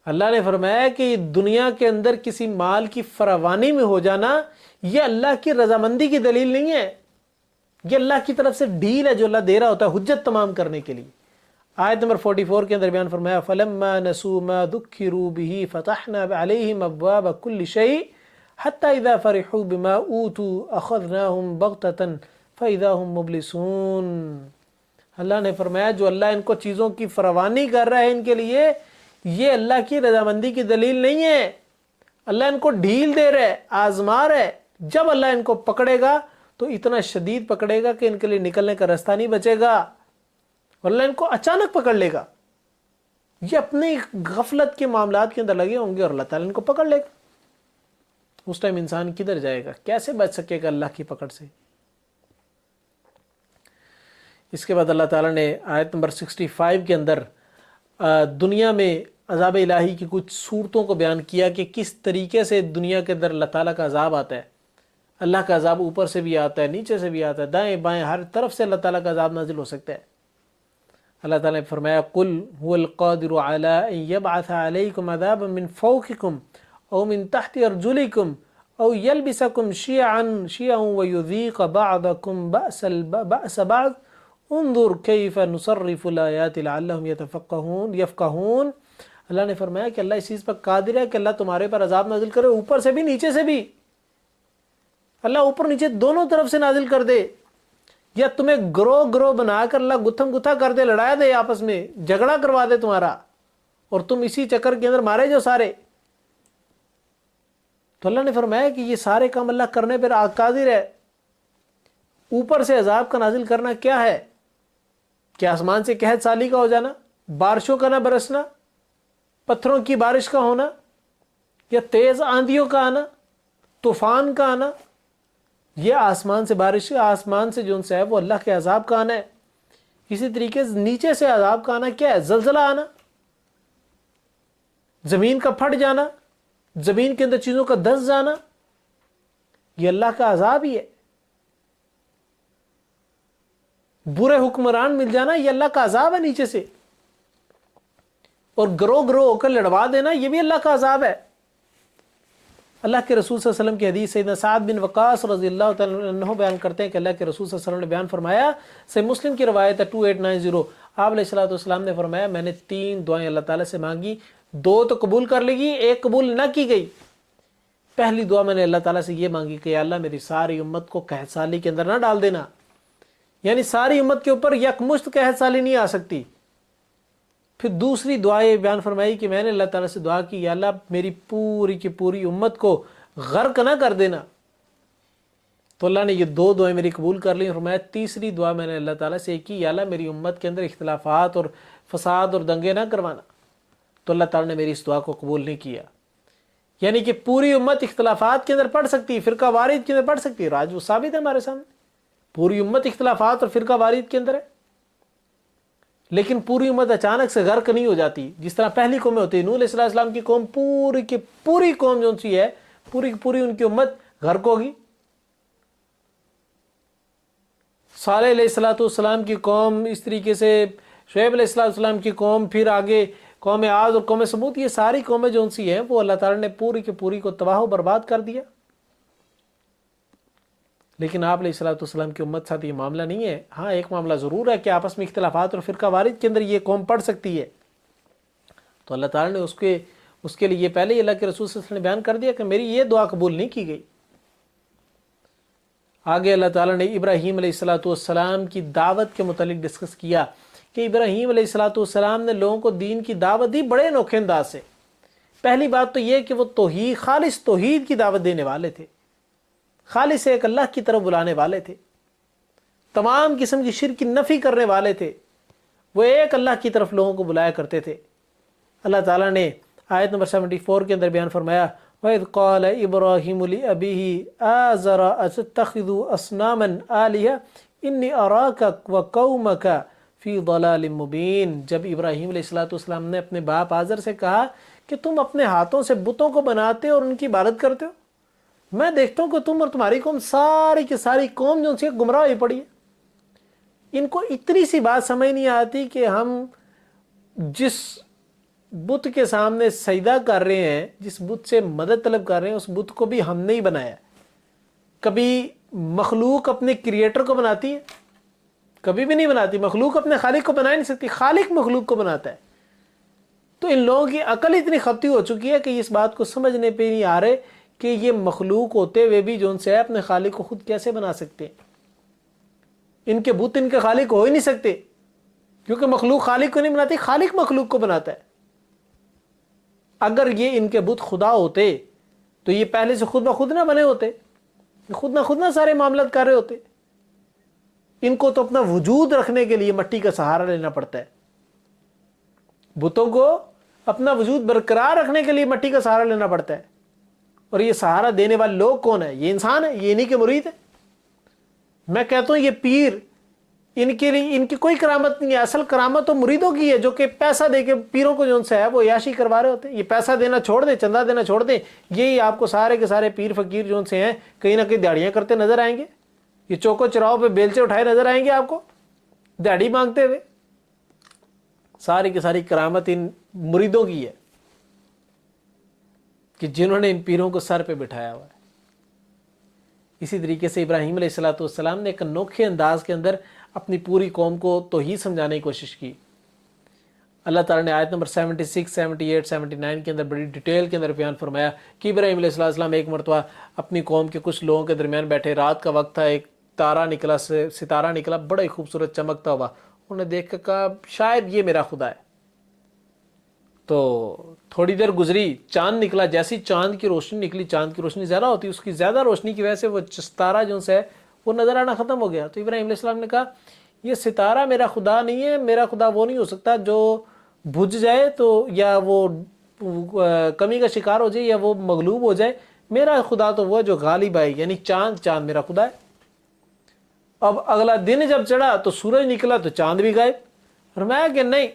اللہ نے فرمایا کہ یہ دنیا کے اندر کسی مال کی فراوانی میں ہو جانا یہ اللہ کی رضامندی کی دلیل نہیں ہے، یہ اللہ کی طرف سے ڈیل ہے جو اللہ دے رہا ہوتا ہے حجت تمام کرنے کے لیے۔ آیت نمبر 44 کے اندر بیان فرمایا فَلَمَّا نَسُوا مَا ذُكِّرُوا بِهِ فَتَحْنَا عَلَيْهِمْ أَبْوَابَ كُلِّ شَيْءٍ حَتَّى إِذَا فَرِحُوا بِمَا أُوتُوا أَخَذْنَاهُمْ بَغْتَةً فَإِذَا هُمْ مُبْلِسُونَ۔ اللہ نے فرمایا جو اللہ ان کو چیزوں کی فراوانی کر رہا ہے ان کے لیے، یہ اللہ کی رضامندی کی دلیل نہیں ہے، اللہ ان کو ڈھیل دے رہا ہے، آزما رہا ہے۔ جب اللہ ان کو پکڑے گا تو اتنا شدید پکڑے گا کہ ان کے لیے نکلنے کا راستہ نہیں بچے گا، اور اللہ ان کو اچانک پکڑ لے گا۔ یہ اپنی غفلت کے معاملات کے اندر لگے ہوں گے اور اللہ تعالیٰ ان کو پکڑ لے گا۔ اس ٹائم انسان کدھر جائے گا، کیسے بچ سکے گا اللہ کی پکڑ سے؟ اس کے بعد اللہ تعالیٰ نے آیت نمبر 65 کے اندر دنیا میں عذاب الہی کی کچھ صورتوں کو بیان کیا کہ کس طریقے سے دنیا کے اندر اللہ تعالیٰ کا عذاب آتا ہے۔ اللہ کا عذاب اوپر سے بھی آتا ہے، نیچے سے بھی آتا ہے، دائیں بائیں ہر طرف سے اللہ تعالیٰ کا عذاب نازل ہو سکتا ہے۔ اللہ تعالیٰ نے فرمایا قُلْ هُوَ الْقَادِرُ عَلَىٰ أَن يَبْعَثَ عَلَيْكُمْ عَذَابًا مِّن فَوْقِكُمْ أَوْ مِن تَحْتِ أَرْجُلِكُمْ أَوْ يَلْبِسَكُمْ شِيَعًا وَيُذِيقَ بَعْضَكُمْ بَأْسَ بَعْضٍ انظر کیف نصرف الآیات لعلہم یفقہون۔ اللہ نے فرمایا کہ اللہ اس چیز پر قادر ہے کہ اللہ تمہارے پر عذاب نازل کرے، اوپر سے بھی نیچے سے بھی، اللہ اوپر نیچے دونوں طرف سے نازل کر دے، یا تمہیں گروہ گروہ بنا کر اللہ گتھم گتھا کر دے، لڑایا دے، آپس میں جھگڑا کروا دے تمہارا، اور تم اسی چکر کے اندر مارے جو سارے۔ تو اللہ نے فرمایا کہ یہ سارے کام اللہ کرنے پر قادر ہے۔ اوپر سے عذاب کا نازل کرنا کیا ہے؟ کہ آسمان سے قحط سالی کا ہو جانا، بارشوں کا نہ برسنا، پتھروں کی بارش کا ہونا، یا تیز آندھیوں کا آنا، طوفان کا آنا، یہ آسمان سے بارش، آسمان سے جو ہے وہ اللہ کے عذاب کا آنا ہے۔ اسی طریقے سے نیچے سے عذاب کا آنا کیا ہے؟ زلزلہ آنا، زمین کا پھٹ جانا، زمین کے اندر چیزوں کا دھس جانا، یہ اللہ کا عذاب ہی ہے۔ برے حکمران مل جانا، یہ اللہ کا عذاب ہے نیچے سے، اور گروہ گروہ ہو کر لڑوا دینا، یہ بھی اللہ کا عذاب ہے۔ اللہ کے رسول صلی اللہ علیہ وسلم کی حدیث سیدنا سعد بن وقاص رضی اللہ تعالیٰ عنہ بیان کرتے ہیں کہ اللہ کے رسول صلی اللہ علیہ وسلم نے بیان فرمایا، صحیح مسلم کی روایت ہے 2890، آپ علیہ السلام نے فرمایا میں نے 3 دعائیں اللہ تعالیٰ سے مانگی، 2 تو قبول کر لی گئی، 1 قبول نہ کی گئی۔ پہلی دعا میں نے اللہ تعالیٰ سے یہ مانگی کہ یا اللہ میری ساری امت کو قحط سالی کے اندر نہ ڈال دینا، یعنی ساری امت کے اوپر یکمشت قحط سالی نہیں آ سکتی۔ پھر دوسری دعا یہ بیان فرمائی کہ میں نے اللہ تعالیٰ سے دعا کی یا اللہ میری پوری کی پوری امت کو غرق نہ کر دینا، تو اللہ نے یہ 2 دعائیں میری قبول کر لی۔ فرمایا تیسری دعا میں نے اللہ تعالیٰ سے کی یا اللہ میری امت کے اندر اختلافات اور فساد اور دنگے نہ کروانا، تو اللہ تعالیٰ نے میری اس دعا کو قبول نہیں کیا۔ یعنی کہ پوری امت اختلافات کے اندر پڑ سکتی، فرقہ واریت کے اندر پڑ سکتی، راج وہ ثابت ہے ہمارے سامنے، پوری امت اختلافات اور فرقہ واریت کے اندر ہے، لیکن پوری امت اچانک سے غرق نہیں ہو جاتی۔ جس طرح پہلی قومیں ہوتی ہیں، نوح علیہ السلام کی قوم پوری کی پوری قوم جو سی ہے، پوری کی پوری ان کی امت غرق ہوگی۔ صالح علیہ السلام کی قوم، اس طریقے سے شعیب علیہ السلام کی قوم، پھر آگے قوم عاد اور قوم سمود، یہ ساری قومیں جو سی ہیں وہ اللہ تعالیٰ نے پوری کی پوری کو تباہ و برباد کر دیا۔ لیکن آپ علیہ السلام کی امت ساتھ یہ معاملہ نہیں ہے۔ ہاں ایک معاملہ ضرور ہے کہ آپس میں اختلافات اور فرقہ واریت کے اندر یہ قوم پڑ سکتی ہے، تو اللہ تعالیٰ نے اس کے لیے یہ پہلے ہی اللہ کے رسول صلی اللہ علیہ وسلم نے بیان کر دیا کہ میری یہ دعا قبول نہیں کی گئی۔ آگے اللہ تعالیٰ نے ابراہیم علیہ السلام کی دعوت کے متعلق ڈسکس کیا کہ ابراہیم علیہ السلام نے لوگوں کو دین کی دعوت دی بڑے انوکھے انداز سے۔ پہلی بات تو یہ کہ وہ توحید، خالص توحید کی دعوت دینے والے تھے، خالص ایک اللہ کی طرف بلانے والے تھے، تمام قسم کی شرک کی نفی کرنے والے تھے، وہ ایک اللہ کی طرف لوگوں کو بلایا کرتے تھے۔ اللہ تعالیٰ نے آیت نمبر 74 کے اندر بیان فرمایا وَإِذْ قَالَ إِبْرَاهِيمُ لِأَبِيهِ آزَرَ أَتَتَّخِذُ أَصْنَامًا آلِهَةً إِنِّي أَرَاكَ وَقَوْمَكَ فِي ضَلَالٍ مُبِينٍ۔ جب ابراہیم علیہ السلام نے اپنے باپ آزر سے کہا کہ تم اپنے ہاتھوں سے بتوں کو بناتے اور ان کی عبادت کرتے ہو، میں دیکھتا ہوں کہ تم اور تمہاری قوم ساری کی ساری قوم جو سے گمراہ ہوئی پڑی ہے۔ ان کو اتنی سی بات سمجھ نہیں آتی کہ ہم جس بت کے سامنے سجدہ کر رہے ہیں، جس بت سے مدد طلب کر رہے ہیں، اس بت کو بھی ہم نے ہی بنایا۔ کبھی مخلوق اپنے کریٹر کو بناتی ہے؟ کبھی بھی نہیں بناتی۔ مخلوق اپنے خالق کو بنا ہی نہیں سکتی، خالق مخلوق کو بناتا ہے۔ تو ان لوگوں کی عقل اتنی خبتی ہو چکی ہے کہ اس بات کو سمجھنے پہ نہیں آ رہے کہ یہ مخلوق ہوتے ہوئے بھی جو ان سے ہے اپنے خالق کو خود کیسے بنا سکتے ہیں۔ ان کے بت ان کے خالق ہو ہی نہیں سکتے، کیونکہ مخلوق خالق کو نہیں بناتی، خالق مخلوق کو بناتا ہے۔ اگر یہ ان کے بت خدا ہوتے تو یہ پہلے سے خود بخود نہ بنے ہوتے، خود نہ سارے معاملات کر رہے ہوتے۔ ان کو تو اپنا وجود رکھنے کے لیے مٹی کا سہارا لینا پڑتا ہے، بتوں کو اپنا وجود برقرار رکھنے کے لیے مٹی کا سہارا لینا پڑتا ہے۔ اور یہ سہارا دینے والے لوگ کون ہیں؟ یہ انسان ہے، یہ انہی کے مرید ہے۔ میں کہتا ہوں یہ پیر، ان کے لیے ان کی کوئی کرامت نہیں ہے، اصل کرامت تو مریدوں کی ہے جو کہ پیسہ دے کے پیروں کو جو ان سے ہے وہ عیاشی کروا رہے ہوتے ہیں۔ یہ پیسہ دینا چھوڑ دیں، چندہ دینا چھوڑ دیں، یہی آپ کو سارے کے سارے پیر فقیر جو ان سے ہیں کہیں نہ کہیں دیہڑیاں کرتے نظر آئیں گے۔ یہ چوکو چراؤ پہ بیلچے اٹھائے نظر آئیں گے آپ کو دیہڑی مانگتے ہوئے۔ ساری کی ساری کرامت ان مریدوں کی ہے کہ جنہوں نے ان پیروں کو سر پہ بٹھایا ہوا ہے۔ اسی طریقے سے ابراہیم علیہ السلام نے ایک انوکھے انداز کے اندر اپنی پوری قوم کو توحید سمجھانے کی کوشش کی۔ اللہ تعالیٰ نے آیت نمبر 76، 78، 79 کے اندر بڑی ڈیٹیل کے اندر بیان فرمایا کہ ابراہیم علیہ السلام ایک مرتبہ اپنی قوم کے کچھ لوگوں کے درمیان بیٹھے، رات کا وقت تھا، ایک ستارہ نکلا بڑا ہی خوبصورت چمکتا ہوا۔ انہوں نے دیکھ کر کہا شاید یہ میرا خدا ہے۔ تو تھوڑی دیر گزری، چاند نکلا، جیسی چاند کی روشنی نکلی، چاند کی روشنی زیادہ ہوتی ہے، اس کی زیادہ روشنی کی وجہ سے وہ ستارہ جو ہے وہ نظر آنا ختم ہو گیا۔ تو ابراہیم علیہ السلام نے کہا یہ ستارہ میرا خدا نہیں ہے، میرا خدا وہ نہیں ہو سکتا جو بجھ جائے تو یا وہ کمی کا شکار ہو جائے یا وہ مغلوب ہو جائے، میرا خدا تو وہ جو غالب ہے، یعنی چاند میرا خدا ہے۔ اب اگلا دن جب چڑھا تو سورج نکلا تو چاند بھی غائب۔ فرمایا کہ نہیں،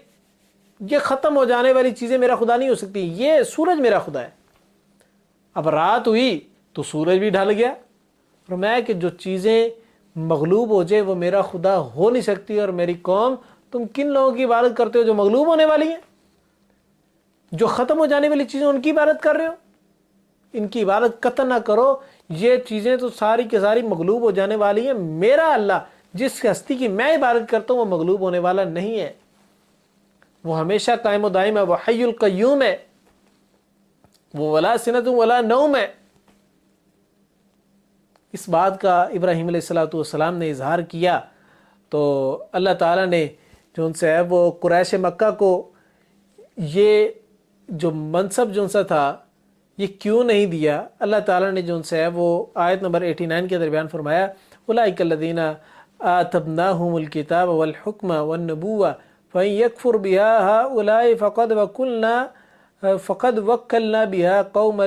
یہ ختم ہو جانے والی چیزیں میرا خدا نہیں ہو سکتی، یہ سورج میرا خدا ہے۔ اب رات ہوئی تو سورج بھی ڈھل گیا۔ فرمایا کہ جو چیزیں مغلوب ہو جائے وہ میرا خدا ہو نہیں سکتی، اور میری قوم تم کن لوگوں کی عبادت کرتے ہو جو مغلوب ہونے والی ہیں، جو ختم ہو جانے والی چیزیں ان کی عبادت کر رہے ہو۔ ان کی عبادت قطع نہ کرو، یہ چیزیں تو ساری کی ساری مغلوب ہو جانے والی ہیں۔ میرا اللہ جس ہستی کی میں عبادت کرتا ہوں وہ مغلوب ہونے والا نہیں ہے، وہ ہمیشہ قائم و دائم ہے، وہ حی القیوم ہے، وہ ولا سنۃ ولا نوم ہے۔ اس بات کا ابراہیم علیہ السلام نے اظہار کیا تو اللہ تعالیٰ نے جو ان سے ہے وہ قریش مکہ کو یہ جو منصب جو ان سے تھا یہ کیوں نہیں دیا؟ اللہ تعالیٰ نے جو ان سے ہے وہ آیت نمبر 89 کے درمیان فرمایا اولئک الذین آتیناہم الکتاب والحکم والنبوۃ فإن یکفر بها هؤلاء فقد وکلنا بها قوما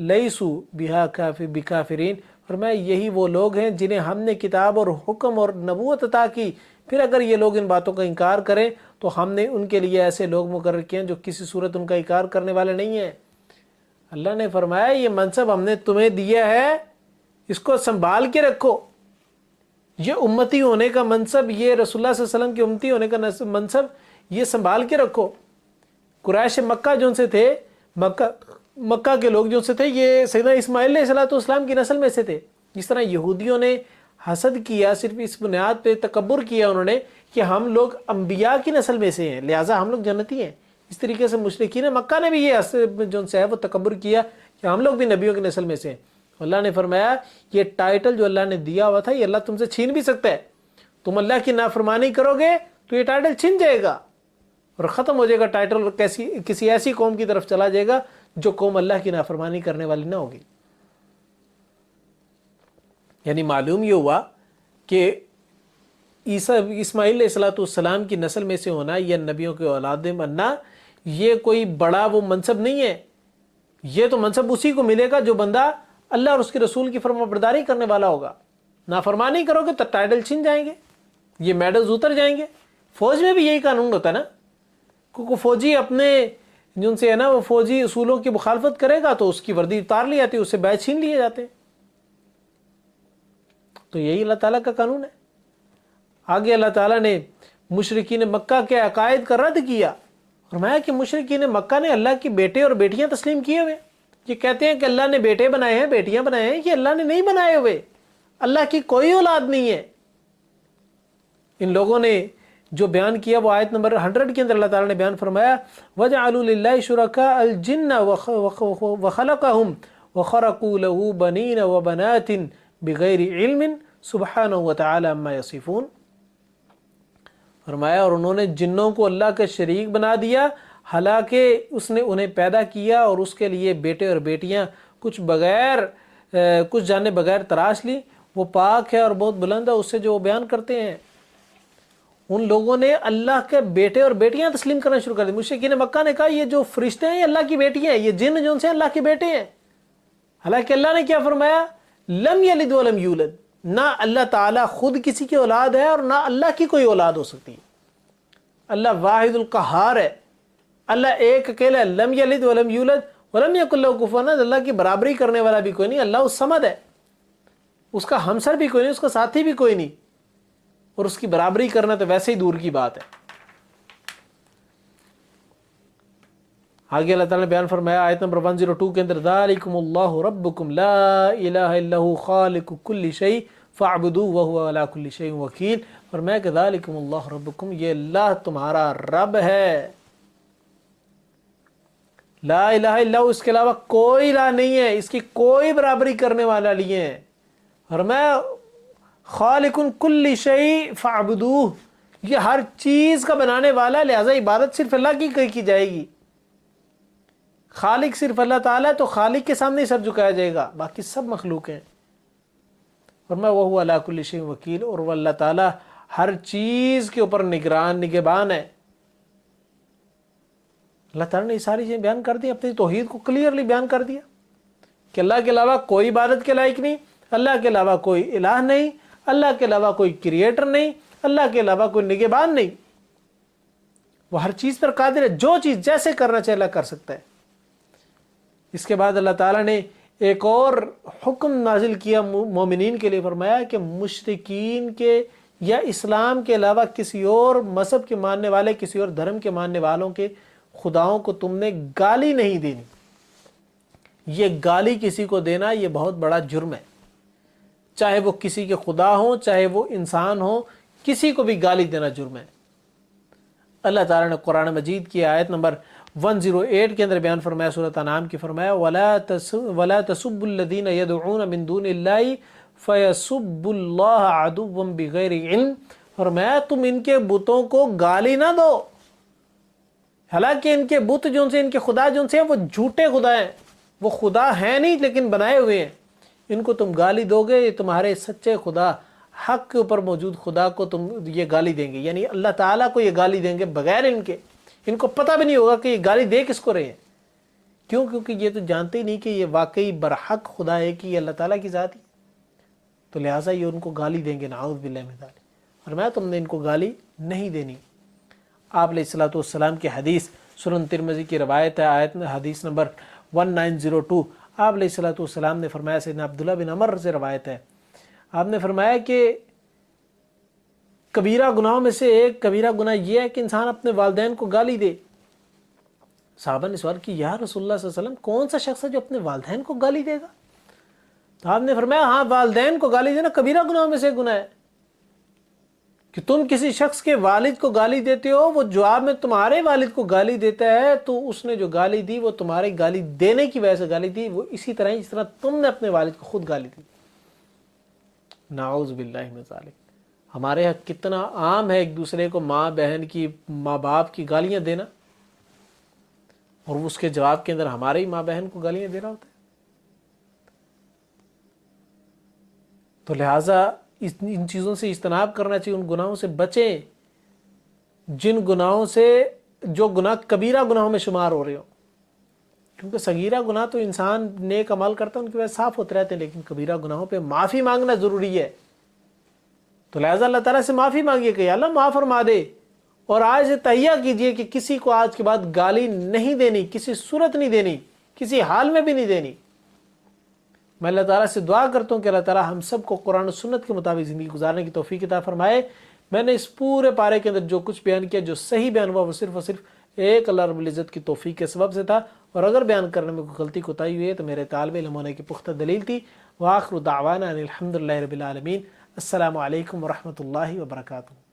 لیسوا بها بکافرین۔ فرمایا یہی وہ لوگ ہیں جنہیں ہم نے کتاب اور حکم اور نبوت عطا کی، پھر اگر یہ لوگ ان باتوں کا انکار کریں تو ہم نے ان کے لیے ایسے لوگ مقرر کیے ہیں جو کسی صورت ان کا انکار کرنے والے نہیں ہیں۔ اللہ نے فرمایا یہ منصب ہم نے تمہیں دیا ہے، اس کو سنبھال کے رکھو۔ یہ امتی ہونے کا منصب، یہ رسول اللہ صلی اللہ علیہ وسلم کی امتی ہونے کا منصب، یہ سنبھال کے رکھو۔ قریش مکہ جو ان سے تھے، مکہ کے لوگ جو ان سے تھے، یہ سیدنا اسماعیل علیہ السلام کی نسل میں سے تھے۔ جس طرح یہودیوں نے حسد کیا، صرف اس بنیاد پہ تکبر کیا انہوں نے کہ ہم لوگ انبیاء کی نسل میں سے ہیں لہٰذا ہم لوگ جنتی ہیں، اس طریقے سے مشرکین مکہ نے بھی یہ جو ان سے ہے وہ تکبر کیا کہ ہم لوگ بھی نبیوں کی نسل میں سے ہیں۔ اللہ نے فرمایا یہ ٹائٹل جو اللہ نے دیا ہوا تھا یہ اللہ تم سے چھین بھی سکتا ہے، تم اللہ کی نافرمانی کرو گے تو یہ ٹائٹل چھن جائے گا اور ختم ہو جائے گا ٹائٹل، اور کسی ایسی قوم کی طرف چلا جائے گا جو قوم اللہ کی نافرمانی کرنے والی نہ ہوگی۔ یعنی معلوم یہ ہوا کہ اسماعیل علیہ السلام کی نسل میں سے ہونا یا نبیوں کے اولاد بننا یہ کوئی بڑا وہ منصب نہیں ہے، یہ تو منصب اسی کو ملے گا جو بندہ اللہ اور اس کے رسول کی فرما برداری کرنے والا ہوگا۔ نافرمانی کرو گے تو ٹائٹل چھن جائیں گے، یہ میڈلز اتر جائیں گے۔ فوج میں بھی یہی قانون ہوتا ہے نا، کیونکہ فوجی اپنے جن سے ہے نا وہ فوجی اصولوں کی مخالفت کرے گا تو اس کی وردی اتار لی جاتی ہے، اس سے بیچ چھین لیے جاتے ہیں۔ تو یہی اللہ تعالیٰ کا قانون ہے۔ آگے اللہ تعالیٰ نے مشرکین مکہ کے عقائد کا رد کیا فرمایا کہ مشرکین مکہ نے اللہ کی بیٹے اور بیٹیاں تسلیم کیے ہوئے، یہ کہتے ہیں کہ اللہ نے بیٹے بنائے ہیں بیٹیاں بنائے ہیں، یہ اللہ نے نہیں بنائے ہوئے، اللہ کی کوئی اولاد نہیں ہے۔ ان لوگوں نے جو بیان کیا وہ آیت نمبر 100 کے اندر اللہ تعالیٰ نے بیان فرمایا وَجَعَلُوا لِلَّهِ شُرَكَاءَ الْجِنَّ وَخَلَقَهُمْ وَخَرَقُوا لَهُ بَنِينَ وَبَنَاتٍ بِغَيْرِ عِلْمٍ سُبْحَانَهُ وَتَعَالَى عَمَّا يَصِفُونَ۔ فرمایا اور انہوں نے جنوں کو اللہ کا شریک بنا دیا، حالانکہ اس نے انہیں پیدا کیا اور اس کے لیے بیٹے اور بیٹیاں کچھ جانے بغیر تراش لی، وہ پاک ہے اور بہت بلند ہے اس سے جو وہ بیان کرتے ہیں۔ ان لوگوں نے اللہ کے بیٹے اور بیٹیاں تسلیم کرنا شروع کر دی۔ مشرکین مکہ نے کہا یہ جو فرشتے ہیں یہ اللہ کی بیٹیاں ہیں، یہ جن جو ان سے اللہ کے بیٹے ہیں، حالانکہ اللہ نے کیا فرمایا لم یلد ولم یولد، نہ اللہ تعالیٰ خود کسی کی اولاد ہے اور نہ اللہ کی کوئی اولاد ہو سکتی ہے۔ اللہ واحد القہار ہے، اللہ ایک اکیلا ہے، لم یلد ولم یولد ولم یکن لہ کفوا احد، اللہ کی برابری کرنے والا بھی کوئی نہیں، اللہ الصمد ہے، اس کا ہمسر بھی کوئی نہیں، اس کا ساتھی بھی کوئی نہیں، اور اس کی برابری کرنا تو ویسے ہی دور کی بات ہے۔ آگے اللہ تعالیٰ نے بیان فرمایا آیت نمبر 102 کے اندر ذالکم اللہ ربکم لا الہ الا ہو خالق کل شیء فاعبدوہ وہو علی کل شیء وکیل۔ فرمایا کہ ذالکم اللہ ربکم، یہ اللہ تمہارا رب ہے، لا الہ الا ہو، اس کے علاوہ کوئی الہ نہیں ہے، اس کی کوئی برابری کرنے والا نہیں ہے۔ فرمایا خالق کل شیء فاعبدوہ، یہ ہر چیز کا بنانے والا، لہذا عبادت صرف اللہ کی کی جائے گی۔ خالق صرف اللہ تعالیٰ ہے تو خالق کے سامنے سر جھکایا جائے گا، باقی سب مخلوق ہیں۔ فرمایا وہو علی کل شیء وکیل، اور وہ اللہ تعالیٰ ہر چیز کے اوپر نگہبان ہے۔ اللہ تعالیٰ نے یہ ساری چیزیں بیان کر دی، اپنی توحید کو کلیئرلی بیان کر دیا کہ اللہ کے علاوہ کوئی عبادت کے لائق نہیں، اللہ کے علاوہ کوئی الہ نہیں، اللہ کے علاوہ کوئی کریٹر نہیں، اللہ کے علاوہ کوئی نگہبان نہیں، وہ ہر چیز پر قادر ہے، جو چیز جیسے کرنا چاہے اللہ کر سکتا ہے۔ اس کے بعد اللہ تعالیٰ نے ایک اور حکم نازل کیا مومنین کے لیے، فرمایا کہ مشرکین کے یا اسلام کے علاوہ کسی اور مذہب کے ماننے والے، کسی اور دھرم کے ماننے والوں کے خداؤں کو تم نے گالی نہیں دینی۔ یہ گالی کسی کو دینا یہ بہت بڑا جرم ہے، چاہے وہ کسی کے خدا ہوں چاہے وہ انسان ہو، کسی کو بھی گالی دینا جرم ہے۔ اللہ تعالیٰ نے قرآن مجید کی آیت نمبر 108 کے اندر بیان فرمایا، سورۃ انعام کی فرمایا وَلَا تَسُبُّوا الَّذِينَ يَدْعُونَ مِن دُونِ اللَّهِ فَيَسُبُّوا اللَّهَ عَدُوًّا بِغَيْرِ علم۔ فرمایا تم ان کے بتوں کو گالی نہ دو، حالانکہ ان کے بت جو سے، ان کے خدا جو سے ہیں وہ جھوٹے خدا ہیں، وہ خدا ہیں نہیں لیکن بنائے ہوئے ہیں، ان کو تم گالی دو گے یہ تمہارے سچے خدا، حق کے اوپر موجود خدا کو تم یہ گالی دیں گے، یعنی اللہ تعالیٰ کو یہ گالی دیں گے بغیر ان کو پتہ بھی نہیں ہوگا کہ یہ گالی دے کس کو رہے ہیں۔ کیوں؟ کیونکہ یہ تو جانتے ہی نہیں کہ یہ واقعی برحق خدا ہے کہ یہ اللہ تعالیٰ کی ذات ہی، تو لہٰذا یہ ان کو گالی دیں گے، نعوذ باللہ من ذالک۔ فرمایا تم نے ان کو گالی نہیں دینی۔ آپ علیہ الصلوۃ والسلام کی حدیث سنن ترمذی کی روایت ہے، آیت حدیث نمبر 1902، آپ علیہ الصلوۃ والسلام نے فرمایا، سیدنا عبداللہ بن عمر سے روایت ہے، آپ نے فرمایا کہ کبیرہ گناہوں میں سے ایک کبیرہ گناہ یہ ہے کہ انسان اپنے والدین کو گالی دے۔ صحابہ نے سوال کی یا رسول اللہ صلی اللہ علیہ وسلم کون سا شخص ہے جو اپنے والدین کو گالی دے گا؟ تو آپ نے فرمایا ہاں، والدین کو گالی دینا کبیرہ گناہوں میں سے گناہ ہے، کہ تم کسی شخص کے والد کو گالی دیتے ہو، وہ جواب میں تمہارے والد کو گالی دیتا ہے تو اس نے جو گالی دی وہ تمہارے گالی دینے کی وجہ سے گالی دی، وہ اسی طرح جس طرح تم نے اپنے والد کو خود گالی دی۔ نعوذ باللہ من ذالک۔ ہمارے یہاں کتنا عام ہے ایک دوسرے کو ماں بہن کی، ماں باپ کی گالیاں دینا، اور اس کے جواب کے اندر ہمارے ہی ماں بہن کو گالیاں دے رہا ہوتا ہے۔ تو لہٰذا ان چیزوں سے اجتناب کرنا چاہیے، ان گناہوں سے بچیں جن گناہوں سے جو گناہ کبیرہ گناہوں میں شمار ہو رہے ہو، کیونکہ صغیرہ گناہ تو انسان نیک عمل کرتا ہے ان کی وجہ صاف ہوتے رہتے ہیں، لیکن کبیرہ گناہوں پہ معافی مانگنا ضروری ہے۔ تو لہٰذا اللہ تعالیٰ سے معافی مانگیے کہ یا اللہ معاف فرما دے، اور آج سے تہیہ کیجئے کہ کسی کو آج کے بعد گالی نہیں دینی، کسی صورت نہیں دینی، کسی حال میں بھی نہیں دینی۔ میں اللہ تعالیٰ سے دعا کرتا ہوں کہ اللہ تعالیٰ ہم سب کو قرآن و سنت کے مطابق زندگی گزارنے کی توفیق عطا فرمائے۔ میں نے اس پورے پارے کے اندر جو کچھ بیان کیا، جو صحیح بیان ہوا وہ صرف اور صرف ایک اللہ رب العزت کی توفیق کے سبب سے تھا، اور اگر بیان کرنے میں کوئی غلطی کوتاہی ہوئی ہے تو میرے طالب علم ہونے کی پختہ دلیل تھی۔ وآخر دعوانا ان الحمد للہ رب العالمین۔ السلام علیکم ورحمۃ اللہ وبرکاتہ۔